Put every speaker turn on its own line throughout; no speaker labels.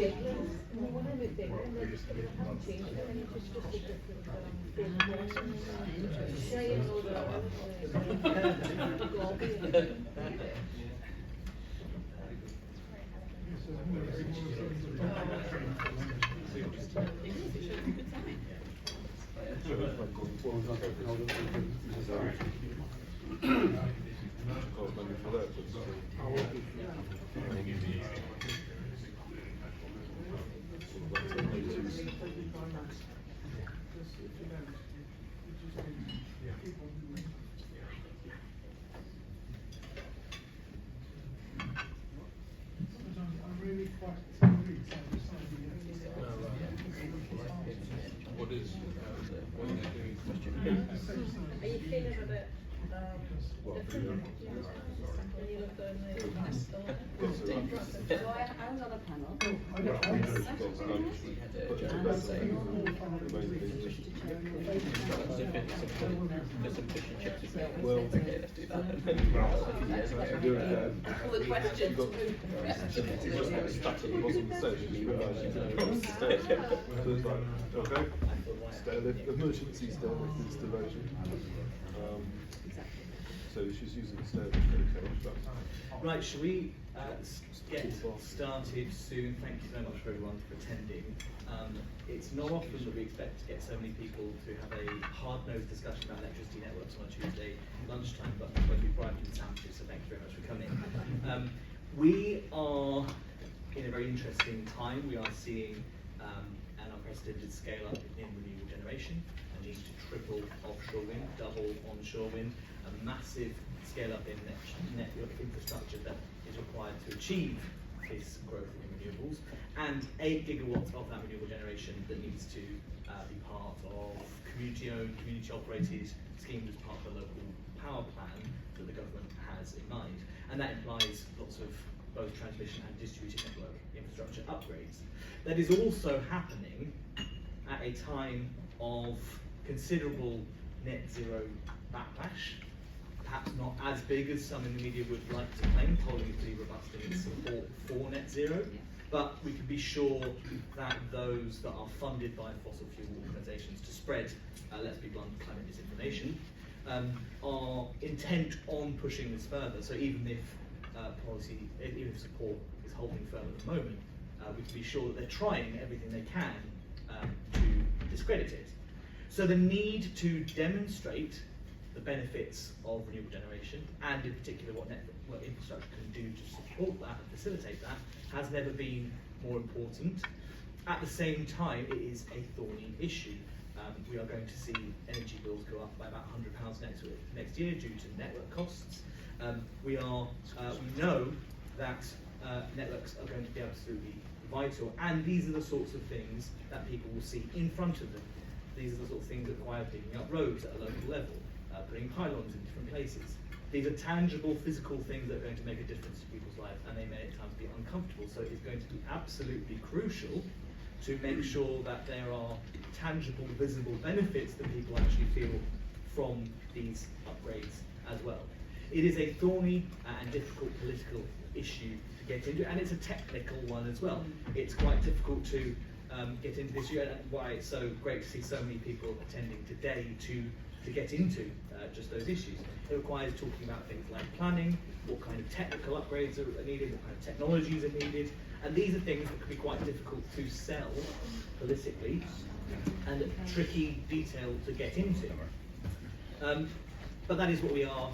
Are you feeling a bit different? I was on a panel.
Well, okay, let's do that.
All the questions.
You just got stuck at the bottom of the stage. You realise you couldn't cross the stage. So it's like, okay, stairlift, emergency stairlift installation. So she's using the stairlift.
Right, shall we get started soon? Thank you so much for everyone for attending. It's not often that we expect to get so many people to have a hard-nosed discussion about electricity networks on a Tuesday lunchtime, but we've bribed in sandwiches, so thank you very much for coming. We are in a very interesting time. We are seeing an unprecedented scale up in renewable generation, a need to triple offshore wind, double onshore wind, a massive scale up in network infrastructure that is required to achieve this growth in renewables, and 8 gigawatts of that renewable generation that needs to be part of community-owned, community-operated schemes as part of the local power plan that the government has in mind. And that implies lots of both transmission and distributed network infrastructure upgrades. That is also happening at a time of considerable net zero backlash, perhaps not as big as some in the media would like to claim. Polling is pretty robust in its support for net zero, but we can be sure that those that are funded by fossil fuel organisations to spread, let's be blunt, climate disinformation, are intent on pushing this further. So even if even if support is holding firm at the moment, we can be sure that they're trying everything they can to discredit it. So the need to demonstrate the benefits of renewable generation, and in particular what network infrastructure can do to support that and facilitate that, has never been more important. At the same time, it is a thorny issue. We are going to see energy bills go up by about £100 next year due to network costs. We know that networks are going to be absolutely vital, and these are the sorts of things that people will see in front of them. These are the sorts of things that require picking up roads at a local level, putting pylons in different places. These are tangible, physical things that are going to make a difference to people's lives, and they may at times be uncomfortable. So it's going to be absolutely crucial to make sure that there are tangible, visible benefits that people actually feel from these upgrades as well. It is a thorny and difficult political issue to get into, and it's a technical one as well. It's quite difficult to get into this issue, and why it's so great to see so many people attending today to get into just those issues. It requires talking about things like planning, what kind of technical upgrades are needed, what kind of technologies are needed, and these are things that can be quite difficult to sell politically and tricky detail to get into. But that is what we are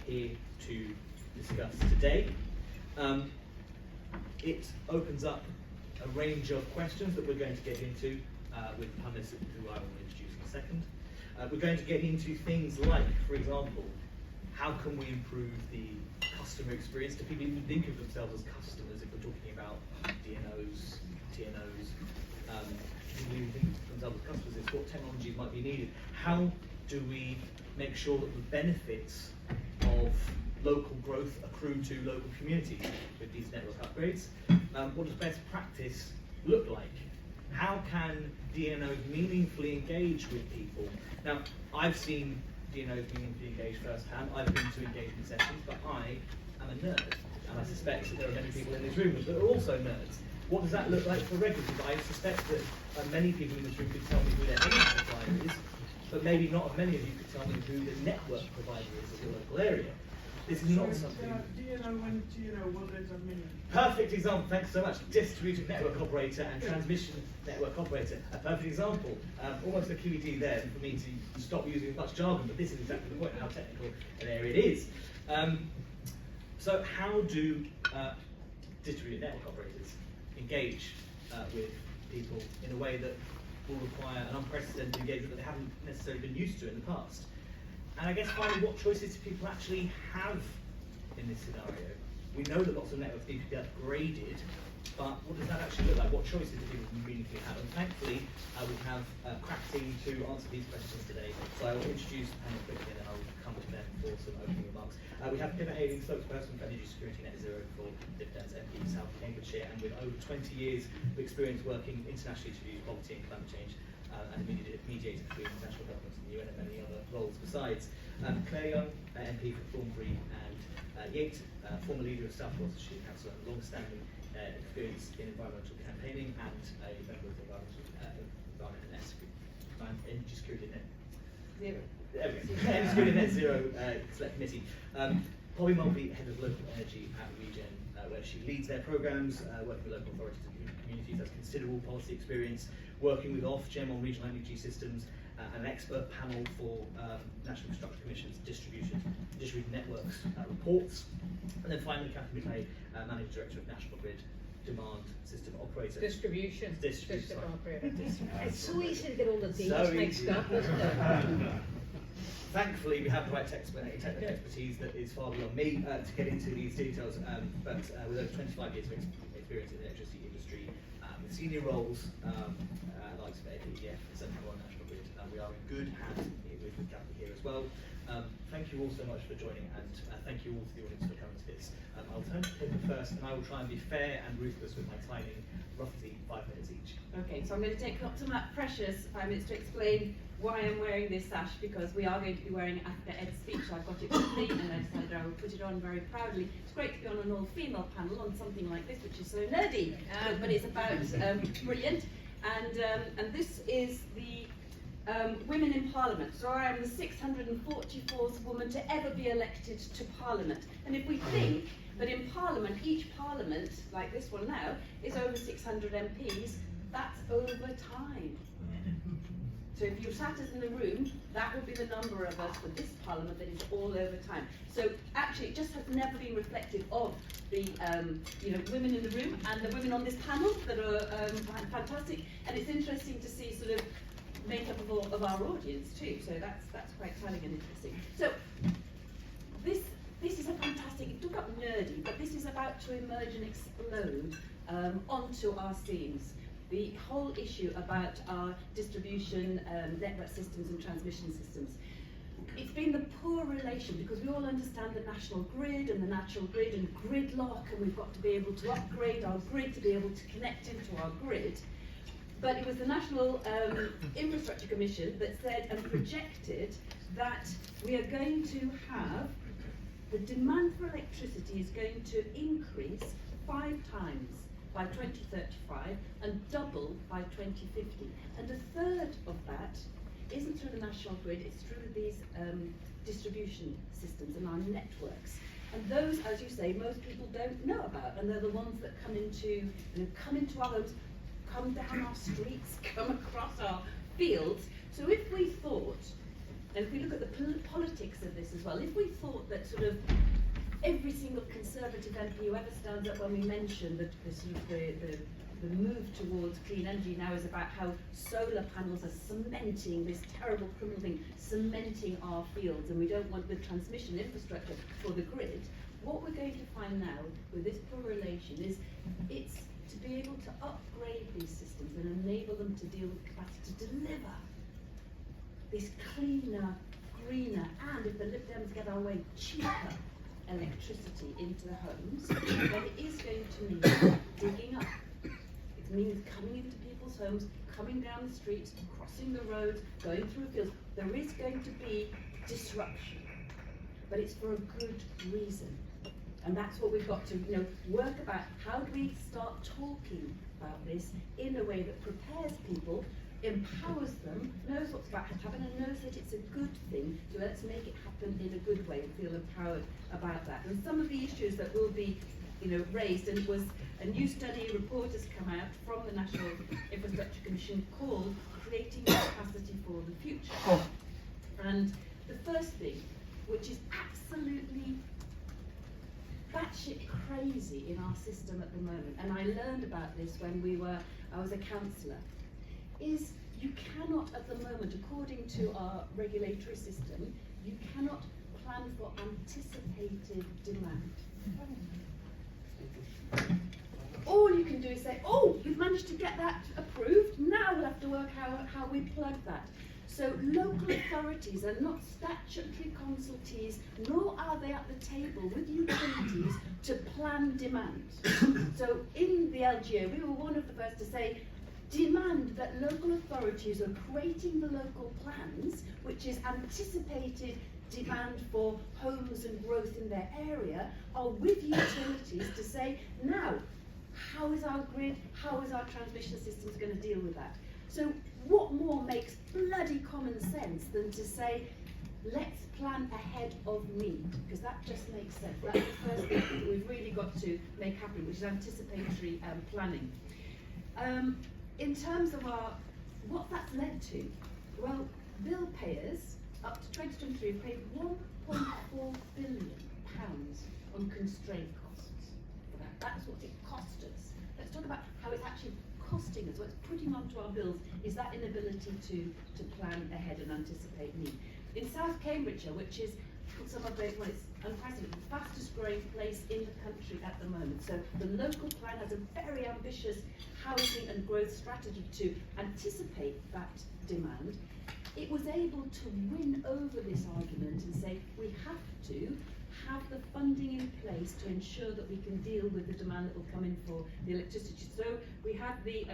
here to discuss today. It opens up a range of questions that we're going to get into with Punis, who I will introduce in a second. We're going to get into things like, for example, how can we improve the customer experience? Do people even think of themselves as customers if we're talking about DNOs, TNOs? People even think of themselves as customers. It's what technologies might be needed. How do we make sure that the benefits of local growth accrue to local communities with these network upgrades? What does best practice look like? How can DNOs meaningfully engage with people? Now, I've seen DNOs meaningfully engage firsthand. I've been to engagement sessions, but I am a nerd, and I suspect that there are many people in this room that are also nerds. What does that look like for regulators? I suspect that many people in this room could tell me who their energy supplier is, but maybe not as many of you could tell me who the network provider is of your local area. This is not something.
Do you know what does that mean?
Perfect example, thanks so much. Distributed network operator and transmission network operator. A perfect example. Almost a QED there for me to stop using as much jargon, but this is exactly the point, how technical an area it is. So how do distributed network operators engage with people in a way that will require an unprecedented engagement that they haven't necessarily been used to in the past? And I guess finally, what choices do people actually have in this scenario? We know that lots of networks need to be upgraded, but what does that actually look like? What choices do people meaningfully have? And thankfully, we have a crack team to answer these questions today. So I will introduce the panel quickly and then I'll come to them for some opening remarks. We have Pippa Hayling, spokesperson for Energy Security Net Zero for Lib Dem's MP South Cambridgeshire, and with over 20 years of experience working internationally to reduce poverty and climate change, and mediator between national governments and the UN and many other roles besides. Claire Young, MP for Thornbury and Yate, former leader of South Gloucestershire Council, and long-standing experience in environmental campaigning and a member of the Environment and Energy Security Net Zero. Energy Security Net Zero Select Committee. Polly Mulvey, head of local energy at Regen, where she leads their programs, working with local authorities and communities, has considerable policy experience, working with Ofgem on regional energy systems, an expert panel for National Infrastructure Commission's distributed networks reports, and then finally Catherine McKay, Managing Director of National Grid Demand System Operator.
Distribution operator. It's so easy to get all the D's
So
mixed
easy.
up, isn't it?
Thankfully, we have the right technical expertise that is far beyond me to get into these details, but with over 25 years of experience in the electricity industry, with senior roles like EDF, Central and National Grid, we are in good hands with Kathy here as well. Thank you all so much for joining, and thank you all to the audience for coming to this. I'll turn to Pippa first, and I will try and be fair and ruthless with my timing, roughly 5 minutes each.
Okay, so I'm going to take up to my precious 5 minutes to explain why I'm wearing this sash, because we are going to be wearing it after Ed's speech. I've got it with me and I decided I would put it on very proudly. It's great to be on an all-female panel on something like this, which is so nerdy, but it's about brilliant. And this is the Women in Parliament. So I am the 644th woman to ever be elected to Parliament. And if we think that in Parliament, each Parliament, like this one now, is over 600 MPs, that's over time. So if you sat us in the room, that would be the number of us for this Parliament that is all over time. So actually, it just has never been reflective of the women in the room and the women on this panel that are fantastic. And it's interesting to see sort of makeup of our audience too. So that's quite telling and interesting. So this is a fantastic. It took up nerdy, but this is about to emerge and explode onto our scenes. The whole issue about our distribution network systems and transmission systems. It's been the poor relation, because we all understand the national grid and the natural grid and gridlock, and we've got to be able to upgrade our grid to be able to connect into our grid. But it was the National Infrastructure Commission that said and projected that we are going to have, the demand for electricity is going to increase 5 times by 2035 and double by 2050. And a third of that isn't through the national grid, it's through these distribution systems and our networks. And those, as you say, most people don't know about, and they're the ones that come into our homes, come down our streets, come across our fields. So if we thought, and if we look at the politics of this as well, if we thought that sort of every single Conservative MP who ever stands up when we mention the move towards clean energy now is about how solar panels are cementing this terrible criminal thing, cementing our fields, and we don't want the transmission infrastructure for the grid, what we're going to find now with this correlation is it's to be able to upgrade these systems and enable them to deal with capacity to deliver this cleaner, greener, and if the Lib Dems get our way, cheaper electricity into the homes, then it is going to mean digging up. It means coming into people's homes, coming down the streets, crossing the roads, going through fields. There is going to be disruption, but it's for a good reason. And that's what we've got to, work about. How do we start talking about this in a way that prepares people, empowers them, knows what's about to happen, and knows that it's a good thing. So let's make it happen in a good way and feel empowered about that. And some of the issues that will be, raised, and it was a new study report has come out from the National Infrastructure Commission called Creating Capacity for the Future. And the first thing, which is absolutely batshit crazy in our system at the moment, and I learned about this when I was a counsellor, is you cannot at the moment, according to our regulatory system, you cannot plan for anticipated demand. All you can do is say, oh, we've managed to get that approved, now we'll have to work out how we plug that. So local authorities are not statutory consultees, nor are they at the table with utilities to plan demand. So in the LGO, we were one of the first to say, demand that local authorities are creating the local plans, which is anticipated demand for homes and growth in their area, are with utilities to say, now, how is our grid, how is our transmission systems going to deal with that? So what more makes bloody common sense than to say, let's plan ahead of need, because that just makes sense. That's the first thing that we've really got to make happen, which is anticipatory planning. In terms of what that's led to, well, bill payers up to 2023 have paid £1.4 billion on constraint costs for that. That's what it cost us. Let's talk about how it's actually costing us, what it's putting onto our bills, is that inability to plan ahead and anticipate need. In South Cambridgeshire, which is some of the, well, it's unprecedented, the fastest growing place in the country at the moment. So the local plan has a very ambitious housing and growth strategy to anticipate that demand. It was able to win over this argument and say we have to have the funding in place to ensure that we can deal with the demand that will come in for the electricity. So we had the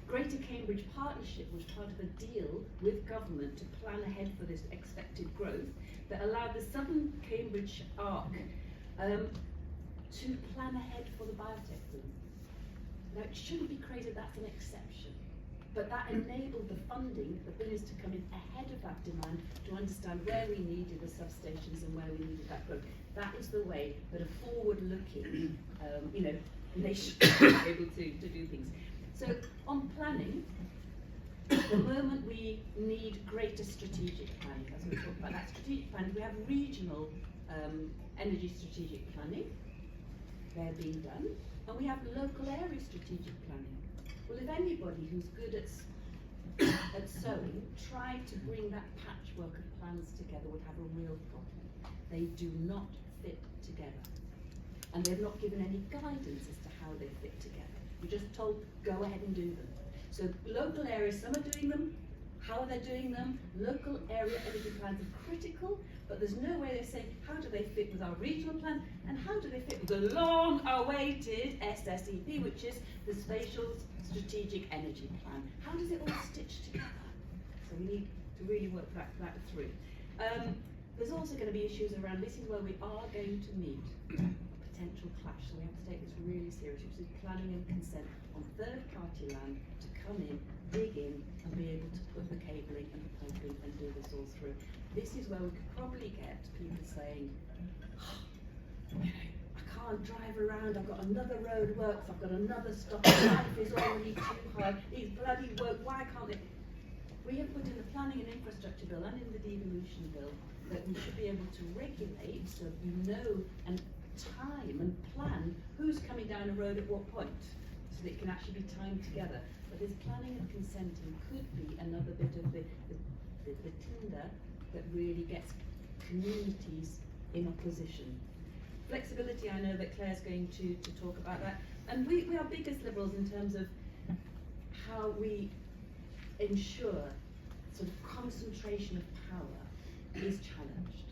Greater Cambridge Partnership, which was part of a deal with government to plan ahead for this expected growth, that allowed the Southern Cambridge Arc to plan ahead for the biotech boom. Now it shouldn't be crazy, that's an exception. But that enabled the funding, the ability to come in ahead of that demand, to understand where we needed the substations and where we needed that growth. That is the way that a forward-looking, nation is able to do things. So on planning, at the moment we need greater strategic planning. As we talk about that strategic planning, we have regional energy strategic planning. They're being done, and we have local area strategic planning. Well, if anybody who's good at sewing tried to bring that patchwork of plans together would have a real problem. They do not fit together. And they've not given any guidance as to how they fit together. You're just told, go ahead and do them. So local areas, some are doing them. How are they doing them? Local area energy plans are critical, but there's no way they say, how do they fit with our regional plan, and how do they fit with the long-awaited SSEP, which is the Spatial Strategic Energy Plan. How does it all stitch together? So we need to really work that through. There's also going to be issues around, this is where we are going to meet a potential clash, so we have to take this really seriously, which is planning and consent on third-party land to come in, dig in, and be able to put the cabling and the pumping and do this all through. This is where we could probably get people saying, I can't drive around, I've got another road works, I've got another stop, life is already too hard, these bloody work, why can't they? We have put in the planning and infrastructure bill and in the devolution bill that we should be able to regulate so you know and time and plan who's coming down a road at what point, so that it can actually be timed together. But this planning and consenting could be another bit of the tinder that really gets communities in opposition. Flexibility, I know that Claire's going to talk about that. And we are big as Liberals in terms of how we ensure sort of concentration of power is challenged.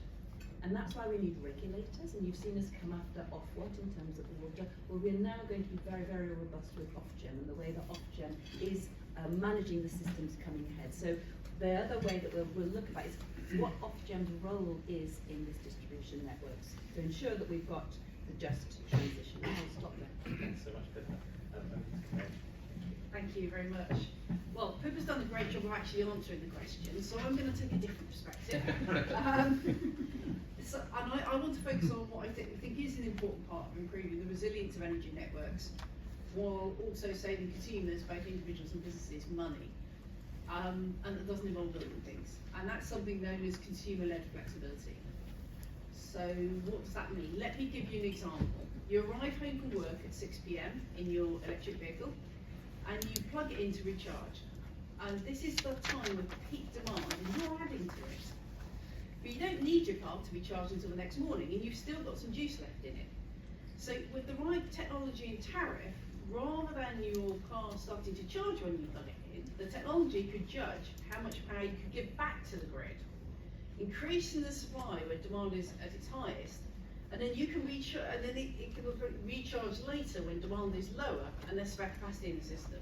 And that's why we need regulators, and you've seen us come after Ofwat in terms of the water. Well, we're now going to be very, very robust with Ofgem, and the way that Ofgem is managing the systems coming ahead. So the other way that we'll look at is what Ofgem's role is in this distribution networks, to ensure that we've got
the just transition. I'll stop there.
Thanks so much, Pippa.
Thank you very much. Well, Pippa's done a great job of actually answering the question, so I'm going to take a different perspective. I want to focus on what I think is an important part of improving the resilience of energy networks, while also saving consumers, both individuals and businesses, money. And that doesn't involve building things. And that's something known as consumer-led flexibility. So what does that mean? Let me give you an example. You arrive home from work at 6 p.m. in your electric vehicle, and you plug it in to recharge. And this is the time of peak demand, and you're adding to it. But you don't need your car to be charged until the next morning, and you've still got some juice left in it. So with the right technology and tariff, rather than your car starting to charge when you plug it in, the technology could judge how much power you could give back to the grid, increasing the supply where demand is at its highest, and then you can recharge, and then it can recharge later when demand is lower and there's spare capacity in the system.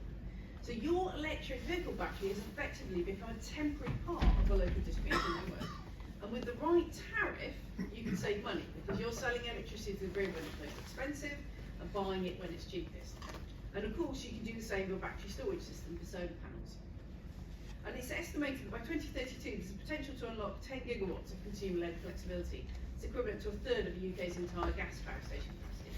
So your electric vehicle battery has effectively become a temporary part of a local distribution network. And with the right tariff, you can save money because you're selling electricity to the grid when it's most expensive and buying it when it's cheapest. And of course, you can do the same with a battery storage system for solar panels. And it's estimated that by 2032, there's a potential to unlock 10 gigawatts of consumer-led flexibility. It's equivalent to a third of the UK's entire gas power station capacity.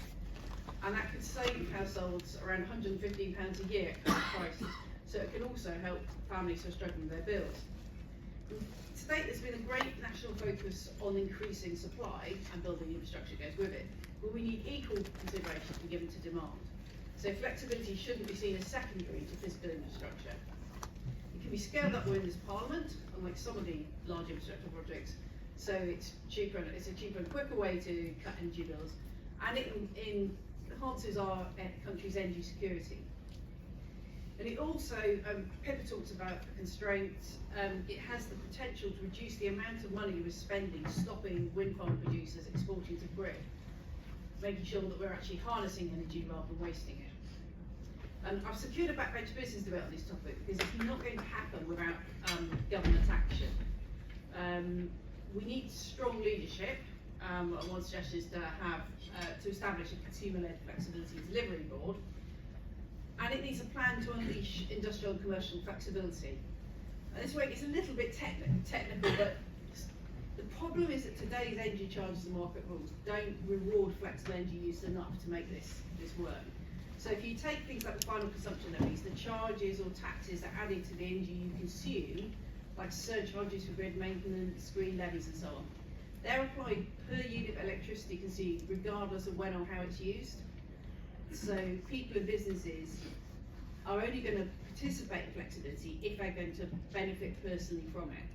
And that could save households around £115 a year at current prices. So it can also help families who are struggling with their bills. To date, there's been a great national focus on increasing supply, and building infrastructure goes with it, but we need equal consideration to be given to demand. So flexibility shouldn't be seen as secondary to physical infrastructure. It can be scaled up within this Parliament, unlike some of the large infrastructure projects, so it's a cheaper and quicker way to cut energy bills, and it enhances our country's energy security. And it also, Pippa talks about the constraints, it has the potential to reduce the amount of money we're spending stopping wind farm producers exporting to the grid, making sure that we're actually harnessing energy rather than wasting it. And I've secured a backbench business debate on this topic because it's not going to happen without government action. We need strong leadership. One suggestion is to establish a consumer-led flexibility delivery board. And it needs a plan to unleash industrial and commercial flexibility. And this way it's a little bit technical, but the problem is that today's energy charges and market rules don't reward flexible energy use enough to make this work. So if you take things like the final consumption levies, the charges or taxes that are added to the energy you consume, like surcharges for grid maintenance, green levies and so on, they're applied per unit of electricity consumed regardless of when or how it's used. So people and businesses are only going to participate in flexibility if they're going to benefit personally from it.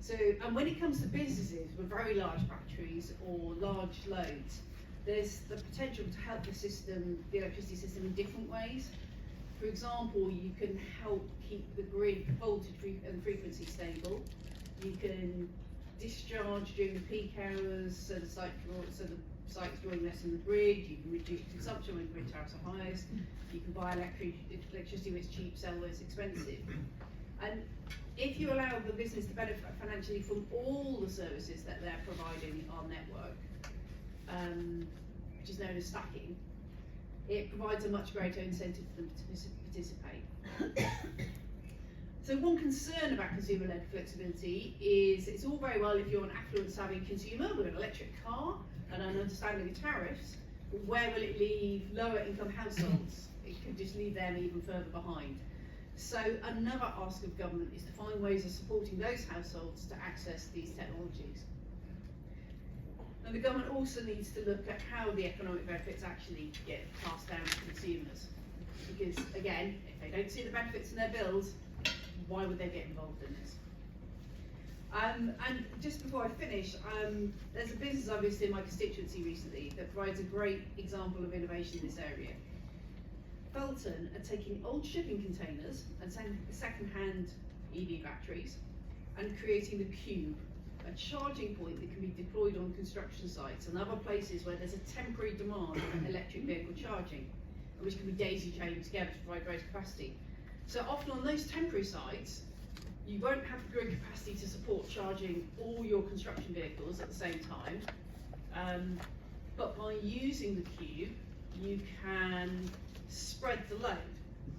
So, and when it comes to businesses with very large batteries or large loads, there's the potential to help the electricity system in different ways. For example, you can help keep the grid voltage and frequency stable. You can discharge during the peak hours so the site's drawing less than the grid. You can reduce consumption when grid tariffs are highest. You can buy electricity when it's cheap, sell when it's expensive. And if you allow the business to benefit financially from all the services that they're providing on network, which is known as stacking, it provides a much greater incentive for them to participate. So one concern about consumer-led flexibility is it's all very well if you're an affluent savvy consumer with an electric car and an understanding of tariffs, but where will it leave lower income households? It could just leave them even further behind. So another ask of government is to find ways of supporting those households to access these technologies. And the government also needs to look at how the economic benefits actually get passed down to consumers. Because again, if they don't see the benefits in their bills, why would they get involved in this? And just before I finish, there's a business I visited in my constituency recently that provides a great example of innovation in this area. Felton are taking old shipping containers and second-hand EV batteries and creating the Cube, a charging point that can be deployed on construction sites and other places where there's a temporary demand for electric vehicle charging, which can be daisy-chained together to provide greater capacity. So often on those temporary sites, you won't have the grid capacity to support charging all your construction vehicles at the same time. but by using the cube, you can spread the load.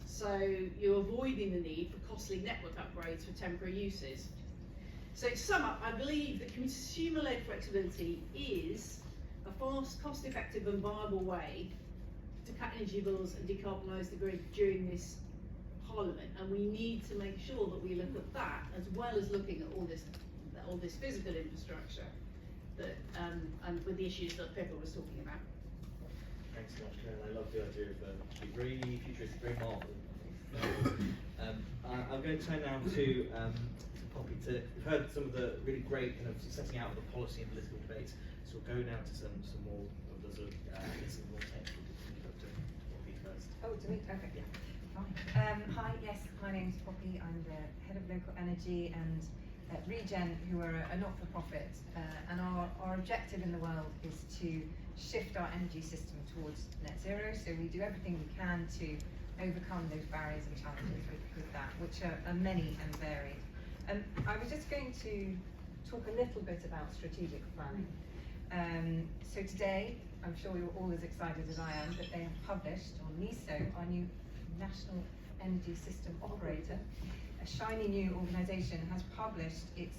So you're avoiding the need for costly network upgrades for temporary uses. So to sum up, I believe that consumer-led flexibility is a fast, cost-effective and viable way to cut energy bills and decarbonise the grid during this Parliament, and we need to make sure that we look at that as well as looking at all this physical infrastructure that and with the issues that Pippa was talking about.
Thanks so much, Karen. I love the idea of very futuristic, very modern. I'm going to turn now to Poppy. We've heard some of the really great kind of setting out of the policy and political debates. So we'll go now to some more of the sort of some more technical. Poppy first.
Oh, to me? Okay.
Yeah.
Hi, yes, my name's Poppy. I'm the head of local energy and Regen, who are a not-for-profit, and our objective in the world is to shift our energy system towards net zero. So we do everything we can to overcome those barriers and challenges with that, which are many and varied. I was just going to talk a little bit about strategic planning. So today, I'm sure you're all as excited as I am that they have published, or NESO, our new National Energy System Operator, a shiny new organisation, has published its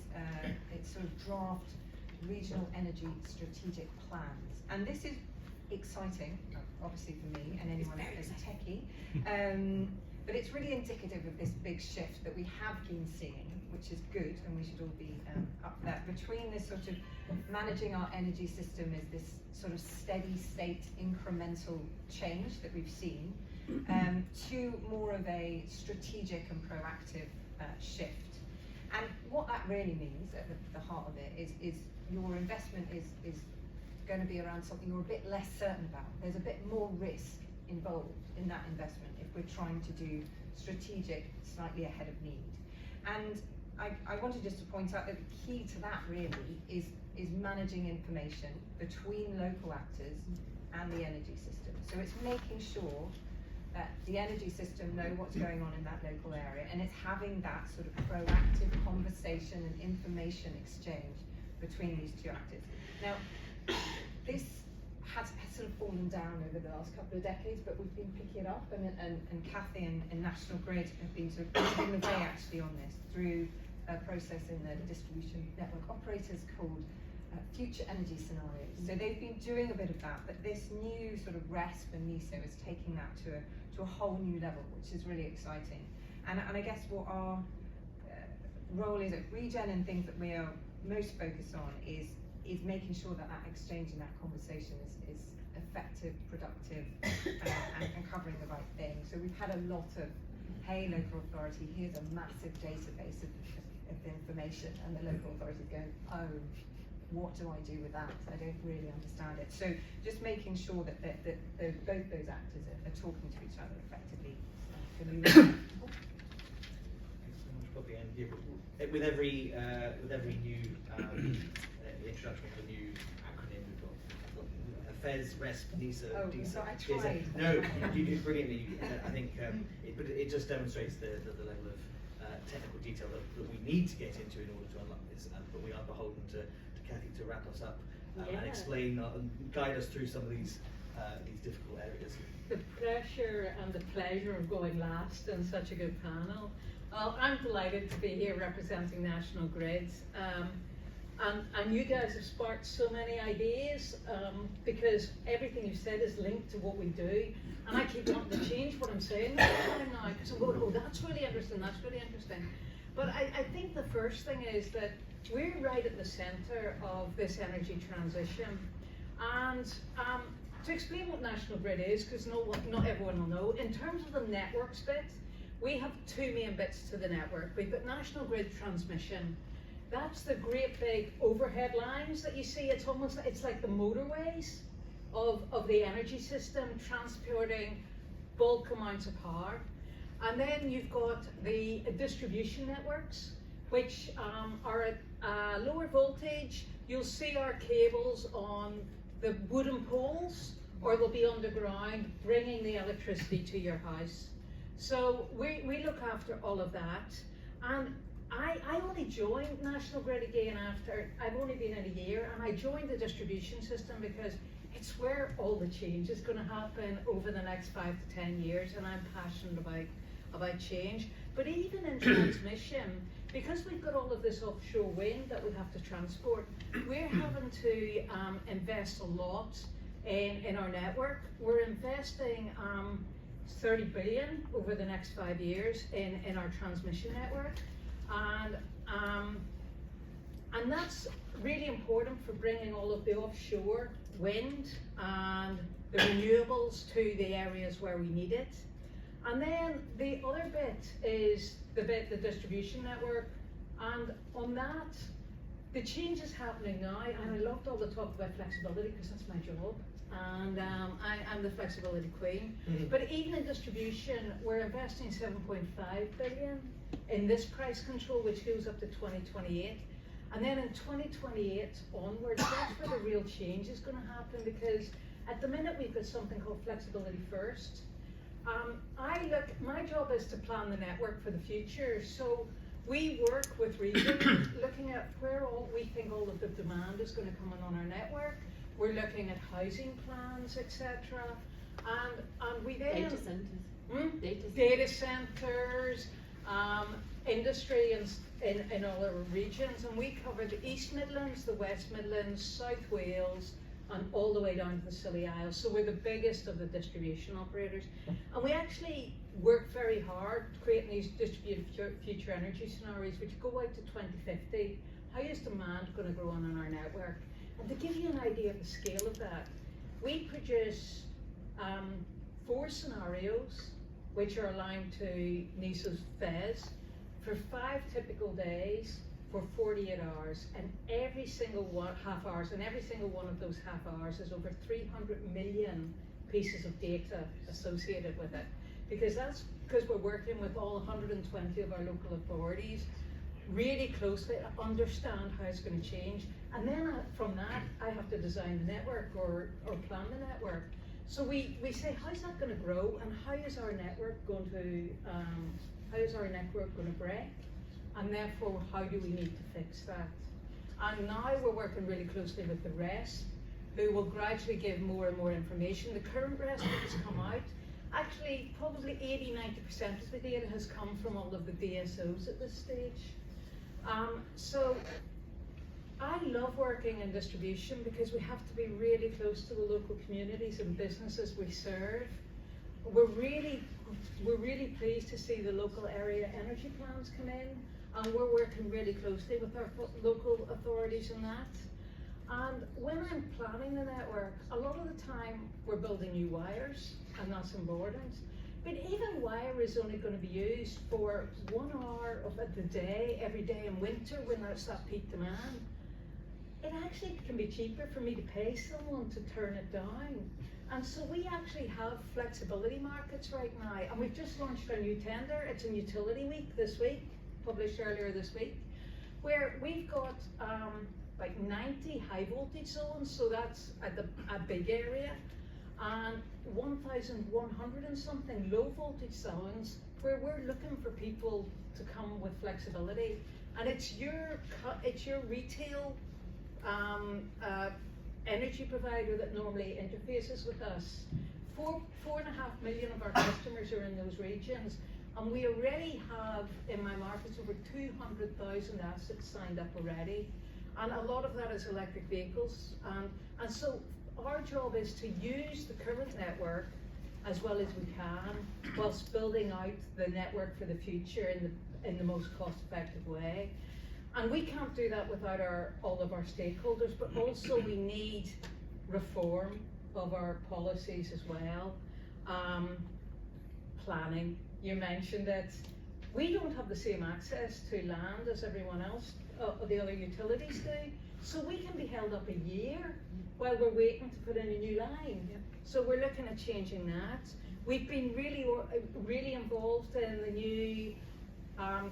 sort of draft regional energy strategic plans. And this is exciting, obviously for me and anyone that's techie, but it's really indicative of this big shift that we have been seeing, which is good, and we should all be up for that, between this sort of managing our energy system as this sort of steady state incremental change that we've seen, to more of a strategic and proactive shift. And what that really means at the heart of it is your investment is going to be around something you're a bit less certain about. There's a bit more risk involved in that investment if we're trying to do strategic slightly ahead of need. And I wanted just to point out that the key to that really is managing information between local actors and the energy system. So it's making sure that the energy system know what's going on in that local area, and it's having that sort of proactive conversation and information exchange between these two actors. Now, this has sort of fallen down over the last couple of decades, but we've been picking it up, and Kathy and National Grid have been sort of leading the way actually on this through a process in the distribution network operators called future energy scenarios. So they've been doing a bit of that, but this new sort of RESP and NESO is taking that to a whole new level, which is really exciting. And I guess what our role is at Regen and things that we are most focused on is making sure that exchange and that conversation is effective, productive, and covering the right thing. So we've had a lot of, hey, local authority, here's a massive database of information, and the local authority is going, oh, what do I do with that? I don't really understand it. So just making sure that both those actors are talking to each other effectively.
Thanks so much, Poppy. And yeah, with every new introduction of a new acronym, we've got FES, RESP, NESO,
Oh,
DESO.
so I tried.
No, you did brilliantly. I think, but it just demonstrates the level of technical detail that we need to get into in order to unlock this. But we are beholden to Kathy to wrap us up and explain and guide us through some of these difficult areas.
The pressure and the pleasure of going last in such a good panel. Well, I'm delighted to be here representing National Grid. And you guys have sparked so many ideas because everything you've said is linked to what we do. And I keep wanting to change what I'm saying now because I'm going, oh, that's really interesting, that's really interesting. But I think the first thing is that we're right at the centre of this energy transition. And to explain what National Grid is, because not everyone will know, in terms of the networks bit, we have two main bits to the network. We've got National Grid transmission. That's the great big overhead lines that you see. It's like the motorways of the energy system transporting bulk amounts of power. And then you've got the distribution networks, which are at lower voltage. You'll see our cables on the wooden poles, or they'll be underground, bringing the electricity to your house. So we look after all of that. And I only joined National Grid again after, I've only been in a year, and I joined the distribution system because it's where all the change is going to happen over the next 5 to 10 years, and I'm passionate about change. But even in transmission, because we've got all of this offshore wind that we have to transport, we're having to invest a lot in our network. We're investing 30 billion over the next 5 years in our transmission network, and that's really important for bringing all of the offshore wind and the renewables to the areas where we need it. And then the other bit is the distribution network, and on that, the change is happening now, and I loved all the talk about flexibility because that's my job, and I'm the flexibility queen. But even in distribution, we're investing 7.5 billion in this price control, which goes up to 2028. And then in 2028 onwards, that's where the real change is going to happen, because at the minute we've got something called flexibility first. My job is to plan the network for the future. So we work with regions looking at where we think all of the demand is going to come in on our network. We're looking at housing plans, etc. And we then
Data centres.
Data centres, industry in all our regions, and we cover the East Midlands, the West Midlands, South Wales, and all the way down to the Scilly Isles. So we're the biggest of the distribution operators, and we actually work very hard creating these distributed future energy scenarios which go out to 2050. How is demand going to grow on our network? And to give you an idea of the scale of that, we produce 4 scenarios which are aligned to NESO's FES for 5 typical days for 48 hours, and every single half hours, and every single one of those half hours is over 300 million pieces of data associated with it. Because we're working with all 120 of our local authorities really closely to understand how it's going to change. And then from that, I have to design the network or plan the network. So we say, how's that going to grow, and how is our network going to break? And therefore, how do we need to fix that? And now we're working really closely with the RES, who will gradually give more and more information. The current RES that has come out, actually probably 80–90% of the data has come from all of the DSOs at this stage. So I love working in distribution because we have to be really close to the local communities and businesses we serve. We're really pleased to see the local area energy plans come in, and we're working really closely with our local authorities in that. And when I'm planning the network, a lot of the time we're building new wires, and that's important. But even wire is only going to be used for 1 hour of the day, every day in winter when there's that peak demand. It actually can be cheaper for me to pay someone to turn it down. And so we actually have flexibility markets right now, and we've just launched our new tender. It's in Utility Week this week, published earlier this week, where we've got like 90 high voltage zones, so that's a big area, and 1,100 and something low voltage zones where we're looking for people to come with flexibility. And it's your retail energy provider that normally interfaces with us. 4.5 million of our customers are in those regions, and we already have in my markets over 200,000 assets signed up already, and a lot of that is electric vehicles. And so our job is to use the current network as well as we can, whilst building out the network for the future in the most cost-effective way. And we can't do that without all of our stakeholders, but also we need reform of our policies as well. Planning, you mentioned it. We don't have the same access to land as everyone else, the other utilities do. So we can be held up a year while we're waiting to put in a new line. So we're looking at changing that. We've been really involved in the new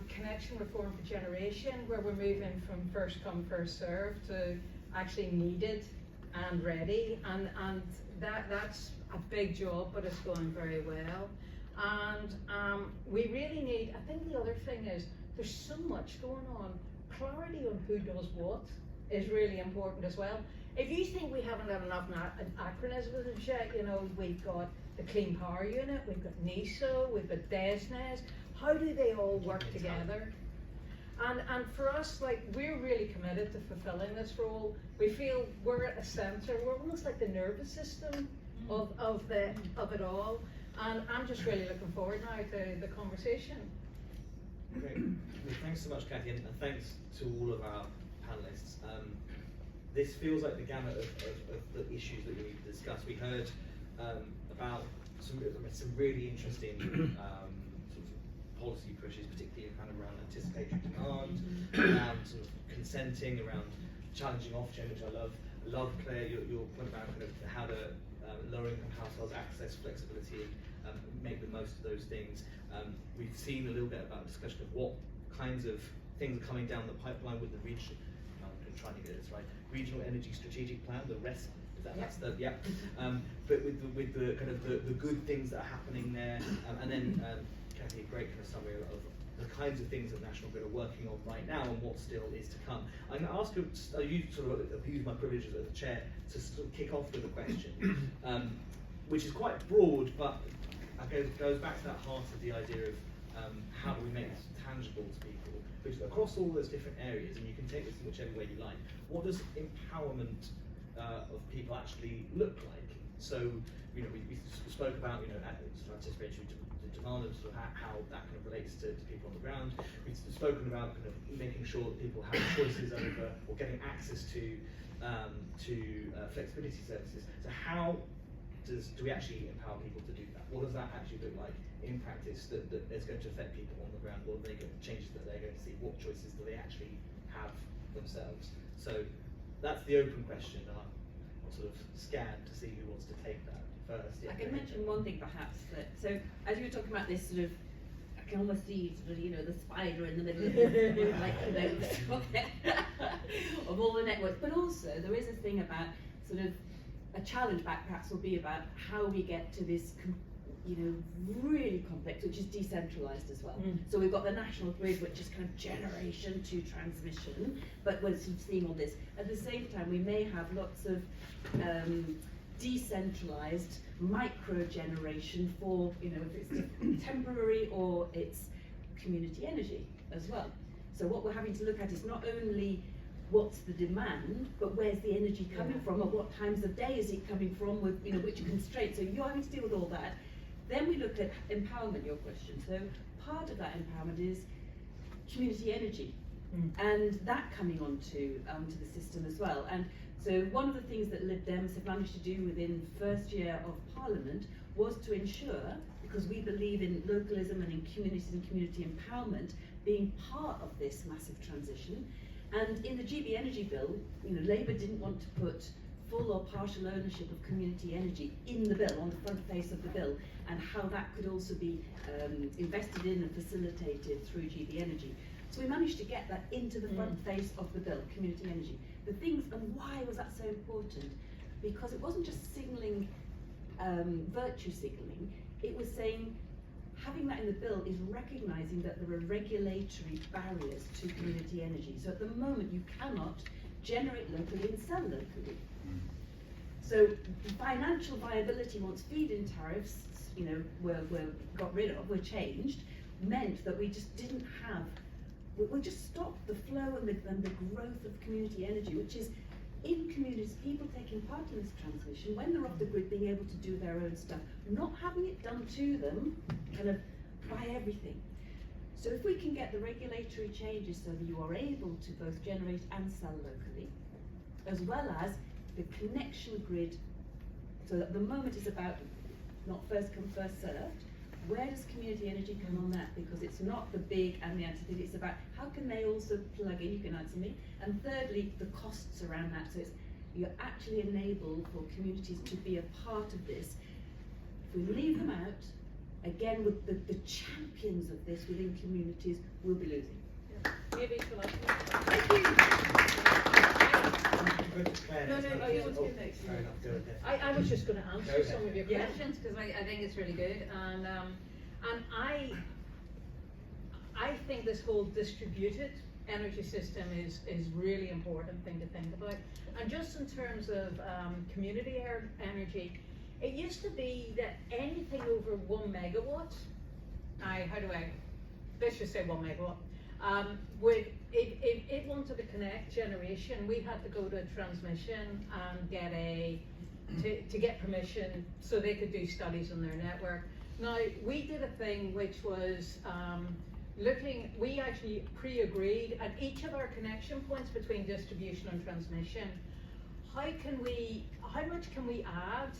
connection reform for generation, where we're moving from first come, first serve to actually needed and ready, and that's a big job, but it's going very well. And we really need, I think the other thing is, there's so much going on, clarity on who does what is really important as well. If you think we haven't got enough acronyms yet, you know, we've got the Clean Power Unit, we've got NISO, we've got DESNES. How do they all work together? And for us, like, we're really committed to fulfilling this role. We feel we're at a centre, we're almost like the nervous system of it all. And I'm just really looking forward now to the conversation.
Great. Well, thanks so much, Kathy, and thanks to all of our panellists. This feels like the gamut of the issues that we need to discuss. We heard about some really interesting sort of policy pushes, particularly kind of around anticipatory demand, around sort of consenting, around challenging Ofgem, which I love. I love, Claire, your point about kind of how to lower income households access flexibility and make the most of those things. We've seen a little bit about discussion of what kinds of things are coming down the pipeline with the region. I'm trying to get this right. Regional Energy Strategic Plan, the REST. That's the but with the kind of the good things that are happening there, and then Kathy, a great kind of summary of the kinds of things that National Grid are working on right now and what still is to come. I'm going to ask you sort of abuse my privileges as the chair to sort of kick off with a question, which is quite broad, but goes back to that heart of the idea of how do we make this tangible to people, which across all those different areas, and you can take this in whichever way you like. What does empowerment of people actually look like? So, you know, we spoke about, you know, sort of anticipatory demand and sort of how that kind of relates to people on the ground. We've spoken about kind of making sure that people have choices over or getting access to flexibility services. So how do we actually empower people to do that? What does that actually look like in practice that is going to affect people on the ground? What are they going to changes that they're going to see? What choices do they actually have themselves? So that's the open question. I'll sort of scan to see who wants to take that first. Yeah,
I can mention one thing perhaps, that so as you were talking about this sort of, I can almost see sort of, you know, the spider in the middle of the, like, you know, of all the networks, but also there is a thing about sort of a challenge back perhaps will be about how we get to this, you know, really complex, which is decentralised as well. So we've got the national grid, which is kind of generation to transmission, but we're sort of seeing all this. At the same time, we may have lots of decentralised micro generation for, you know, if it's temporary or it's community energy as well. So what we're having to look at is not only what's the demand, but where's the energy coming from, and what times of day is it coming from, with, you know, which constraints. So you're having to deal with all that. Then we look at empowerment, your question. So part of that empowerment is community energy, and that coming onto to the system as well. And so one of the things that Lib Dems have managed to do within the first year of Parliament was to ensure, because we believe in localism and in communities and community empowerment being part of this massive transition. And in the GB Energy Bill, you know, Labour didn't want to put full or partial ownership of community energy in the bill, on the front face of the bill, and how that could also be invested in and facilitated through GB Energy. So we managed to get that into the front face of the bill, community energy. The things, and why was that so important? Because it wasn't just signalling, virtue signalling, it was saying, having that in the bill is recognising that there are regulatory barriers to community energy. So at the moment you cannot generate locally and sell locally. So financial viability, once feed-in tariffs, you know, were got rid of, were changed, meant that we just didn't have, we just stopped the flow and the growth of community energy, which is in communities, people taking part in this transmission, when they're off the grid, being able to do their own stuff, not having it done to them, kind of by everything. So if we can get the regulatory changes so that you are able to both generate and sell locally, as well as the connection grid, so at the moment it's about not first come, first served. Where does community energy come on that? Because it's not the big and the antithesis, it's about how can they also plug in, you can answer me. And thirdly, the costs around that. So it's, you're actually enabled for communities to be a part of this. If we leave them out, again, with the champions of this within communities, we'll be losing.
Yeah. Maybe for us.
Thank you. No, you want to go next.
Fair enough, go ahead.
I was just going to answer
Okay.
some of your
Yeah.
questions because I think it's really good, and I think this whole distributed energy system is really important thing to think about. And just in terms of community energy, it used to be that anything over 1 megawatt, let's just say 1 megawatt, if it wanted to connect generation, we had to go to transmission and get to get permission so they could do studies on their network. Now, we did a thing which was we actually pre-agreed at each of our connection points between distribution and transmission, how much can we add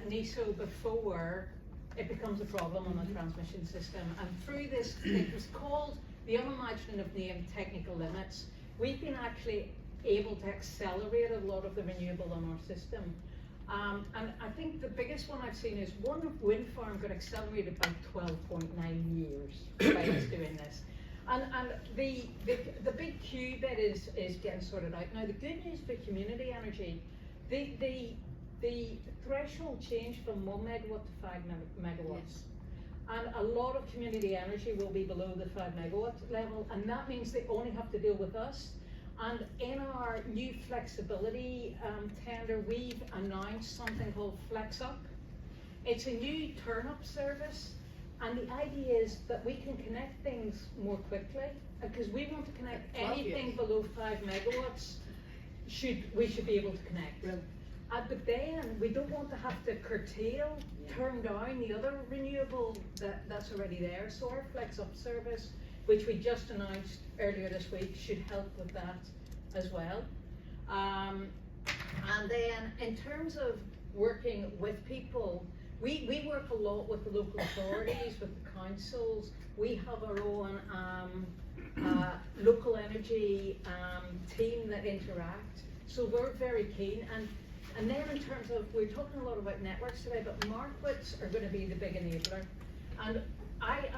NESO before it becomes a problem on the transmission system. And through this, it was called the unimaginative name technical limits. We've been actually able to accelerate a lot of the renewable on our system. And I think the biggest one I've seen is one wind farm got accelerated by 12.9 years by us doing this. And the big Q bit is getting sorted out. Now the good news for community energy, the threshold changed from 1 megawatt to 5 megawatts. And a lot of community energy will be below the 5 megawatt level, and that means they only have to deal with us. And in our new flexibility tender, we've announced something called Flex Up. It's a new turn-up service, and the idea is that we can connect things more quickly, because we want to connect anything below 5 megawatts. We should be able to connect. But then we don't want to have to curtail, turn down the other renewable that's already there. So our Flex Up service, which we just announced earlier this week, should help with that as well. And then in terms of working with people, we work a lot with the local authorities, with the councils. We have our own local energy team that interact. So we're very keen. And then in terms of, we're talking a lot about networks today, but markets are going to be the big enabler. And I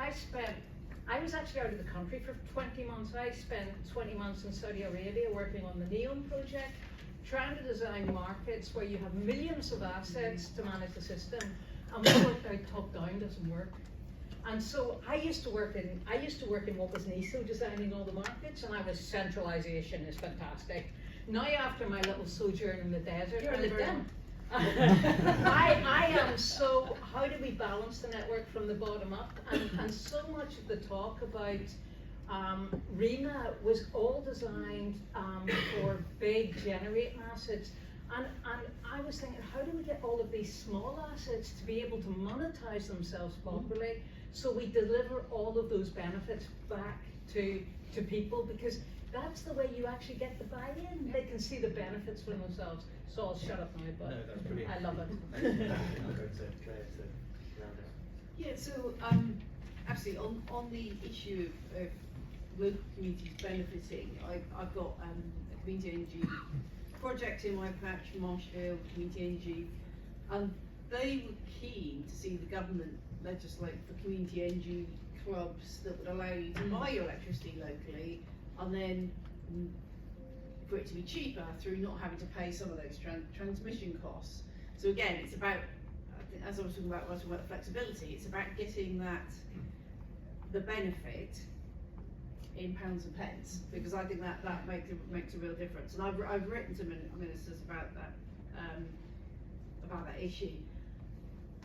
was actually out of the country for 20 months. I spent 20 months in Saudi Arabia working on the NEOM project, trying to design markets where you have millions of assets to manage the system. And we worked out top-down doesn't work. And so I used to work in what was NESO, designing all the markets, and I was centralization is fantastic. Now after my little sojourn in the desert,
You're a Lib Dem.
I am so, how do we balance the network from the bottom up? And so much of the talk about REMA was all designed for big generating assets. And I was thinking, how do we get all of these small assets to be able to monetize themselves properly so we deliver all of those benefits back to people? Because that's the way you actually get the buy-in. They can see the benefits for themselves. So I'll shut up now, but
No, that's brilliant.
I love it.
I'll go to Claire to round out.
Yeah, so absolutely on the issue of local communities benefiting, I've got a community energy project in my patch, Marshfield Community Energy, and they were keen to see the government legislate for community energy clubs that would allow you to buy your electricity locally, and then for it to be cheaper through not having to pay some of those transmission costs. So again, it's about, as I was talking about when I was talking about flexibility, it's about getting the benefit in pounds and pence, because I think that makes a real difference. And I've written to ministers about that issue.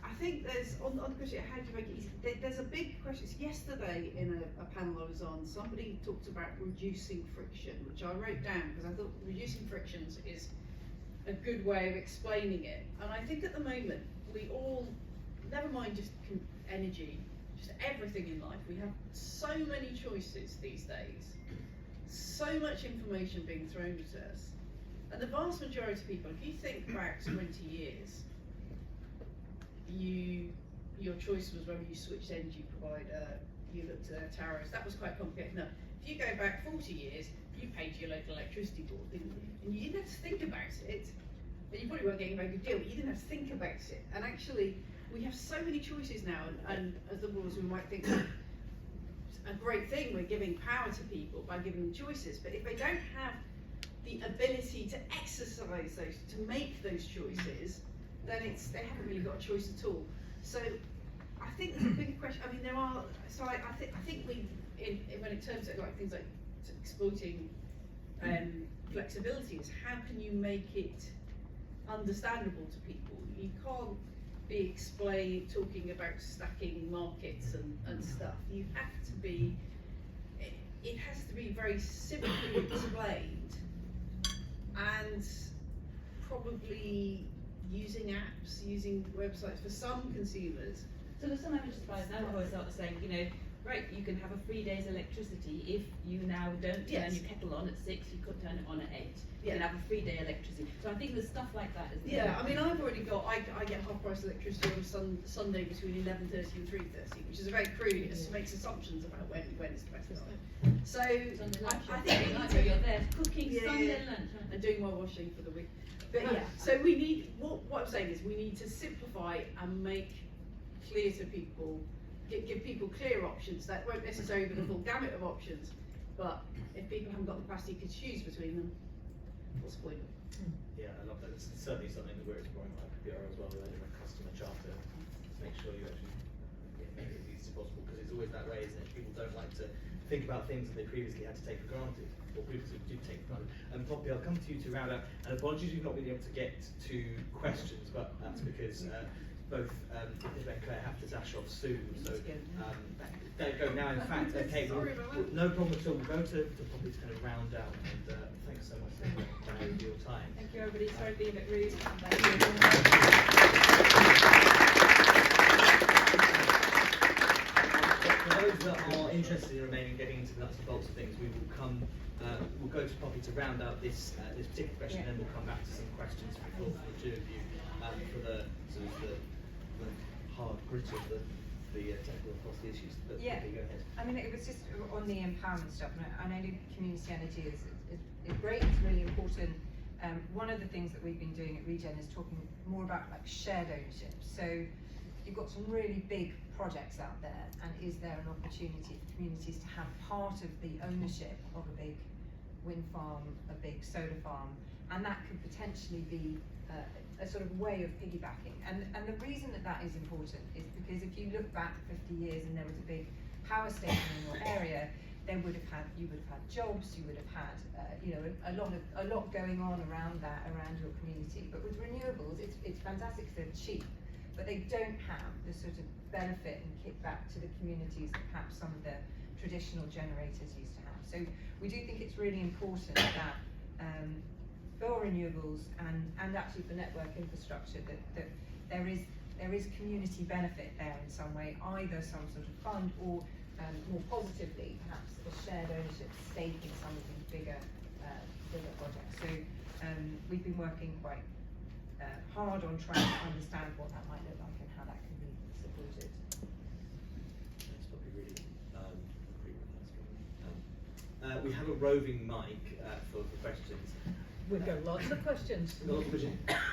I think there's, on the question, how do you make it easy? There's a big question. Yesterday in a panel I was on, somebody talked about reducing friction, which I wrote down because I thought reducing frictions is a good way of explaining it. And I think at the moment, we all, never mind just energy, just everything in life, we have so many choices these days, so much information being thrown at us. And the vast majority of people, if you think back 20 years, your choice was whether you switched energy provider, you looked at their tariffs, that was quite complicated. No, if you go back 40 years, you paid your local electricity board, didn't you? And you didn't have to think about it. And you probably weren't getting a very good deal, but you didn't have to think about it. And actually, we have so many choices now, and as liberals we might think a great thing, we're giving power to people by giving them choices, but if they don't have the ability to exercise those, to make those choices, then they haven't really got a choice at all. So I think there's a big question. I mean, there are. So I think we, when it turns to like things like exploiting flexibility, is how can you make it understandable to people? You can't be talking about stacking markets and stuff. You have to be, it has to be very simply explained, and probably using apps, using websites for some consumers.
So there's some energy suppliers now who are sort of saying, you know, right, you can have a 3 days electricity if you now don't turn your kettle on at 6, you could turn it on at 8. You can have a 3-day electricity. So I think there's stuff like that, isn't there?
Yeah, I mean, I've already got, I get half price electricity on Sunday between 11:30 and 3:30, which is a very crude, it makes assumptions about when it's the best time. So, I think we need to,
you're there cooking Sunday lunch.
and doing my washing for the week. But yeah, so we need, what I'm saying is we need to simplify and make clear to people, give people clear options. That won't necessarily be the full gamut of options, but if people haven't got the capacity to choose between them, what's the point?
Yeah, I love that. It's certainly something that we're exploring at IPPR as well, with a customer charter, to make sure you actually make it as easy as possible, because it's always that way, isn't it? People don't like to think about things that they previously had to take for granted, or previously did take for granted. And Poppy, I'll come to you to round up, and apologies you've not been able to get to questions, but that's because both Isabel and Claire have to dash off soon, so don't go now. In fact, okay, no problem at all. We'll go to Poppy to kind of round out, and thanks so much for your time.
Thank you, everybody. Sorry for being a bit rude.
For those that are interested in remaining, getting into the nuts and bolts of things, we will come. We'll go to Poppy to round out this particular question, and then we'll come back to some questions for the two of you for the sort of the hard grit of the technical and policy issues. But
Yeah,
Poppy, go ahead.
I mean, it was just on the empowerment stuff, and I know community energy is great, it's really important. One of the things that we've been doing at Regen is talking more about like shared ownership. So you've got some really big projects out there, and is there an opportunity for communities to have part of the ownership of a big wind farm, a big solar farm, and that could potentially be a sort of way of piggybacking. And the reason that is important is because if you look back 50 years and there was a big power station in your area, you would have had jobs, you would have had a lot going on around your community. But with renewables, it's fantastic because they're cheap, but they don't have the sort of benefit and kickback to the communities that perhaps some of the traditional generators used to have. So we do think it's really important that for renewables and actually for network infrastructure that there is community benefit there in some way, either some sort of fund or more positively perhaps a shared ownership stake in some of these bigger projects. So we've been working quite hard on trying to understand what that might look like and how that can be supported.
That's probably really agree with that. We have a roving mic for questions.
We've got lots of questions.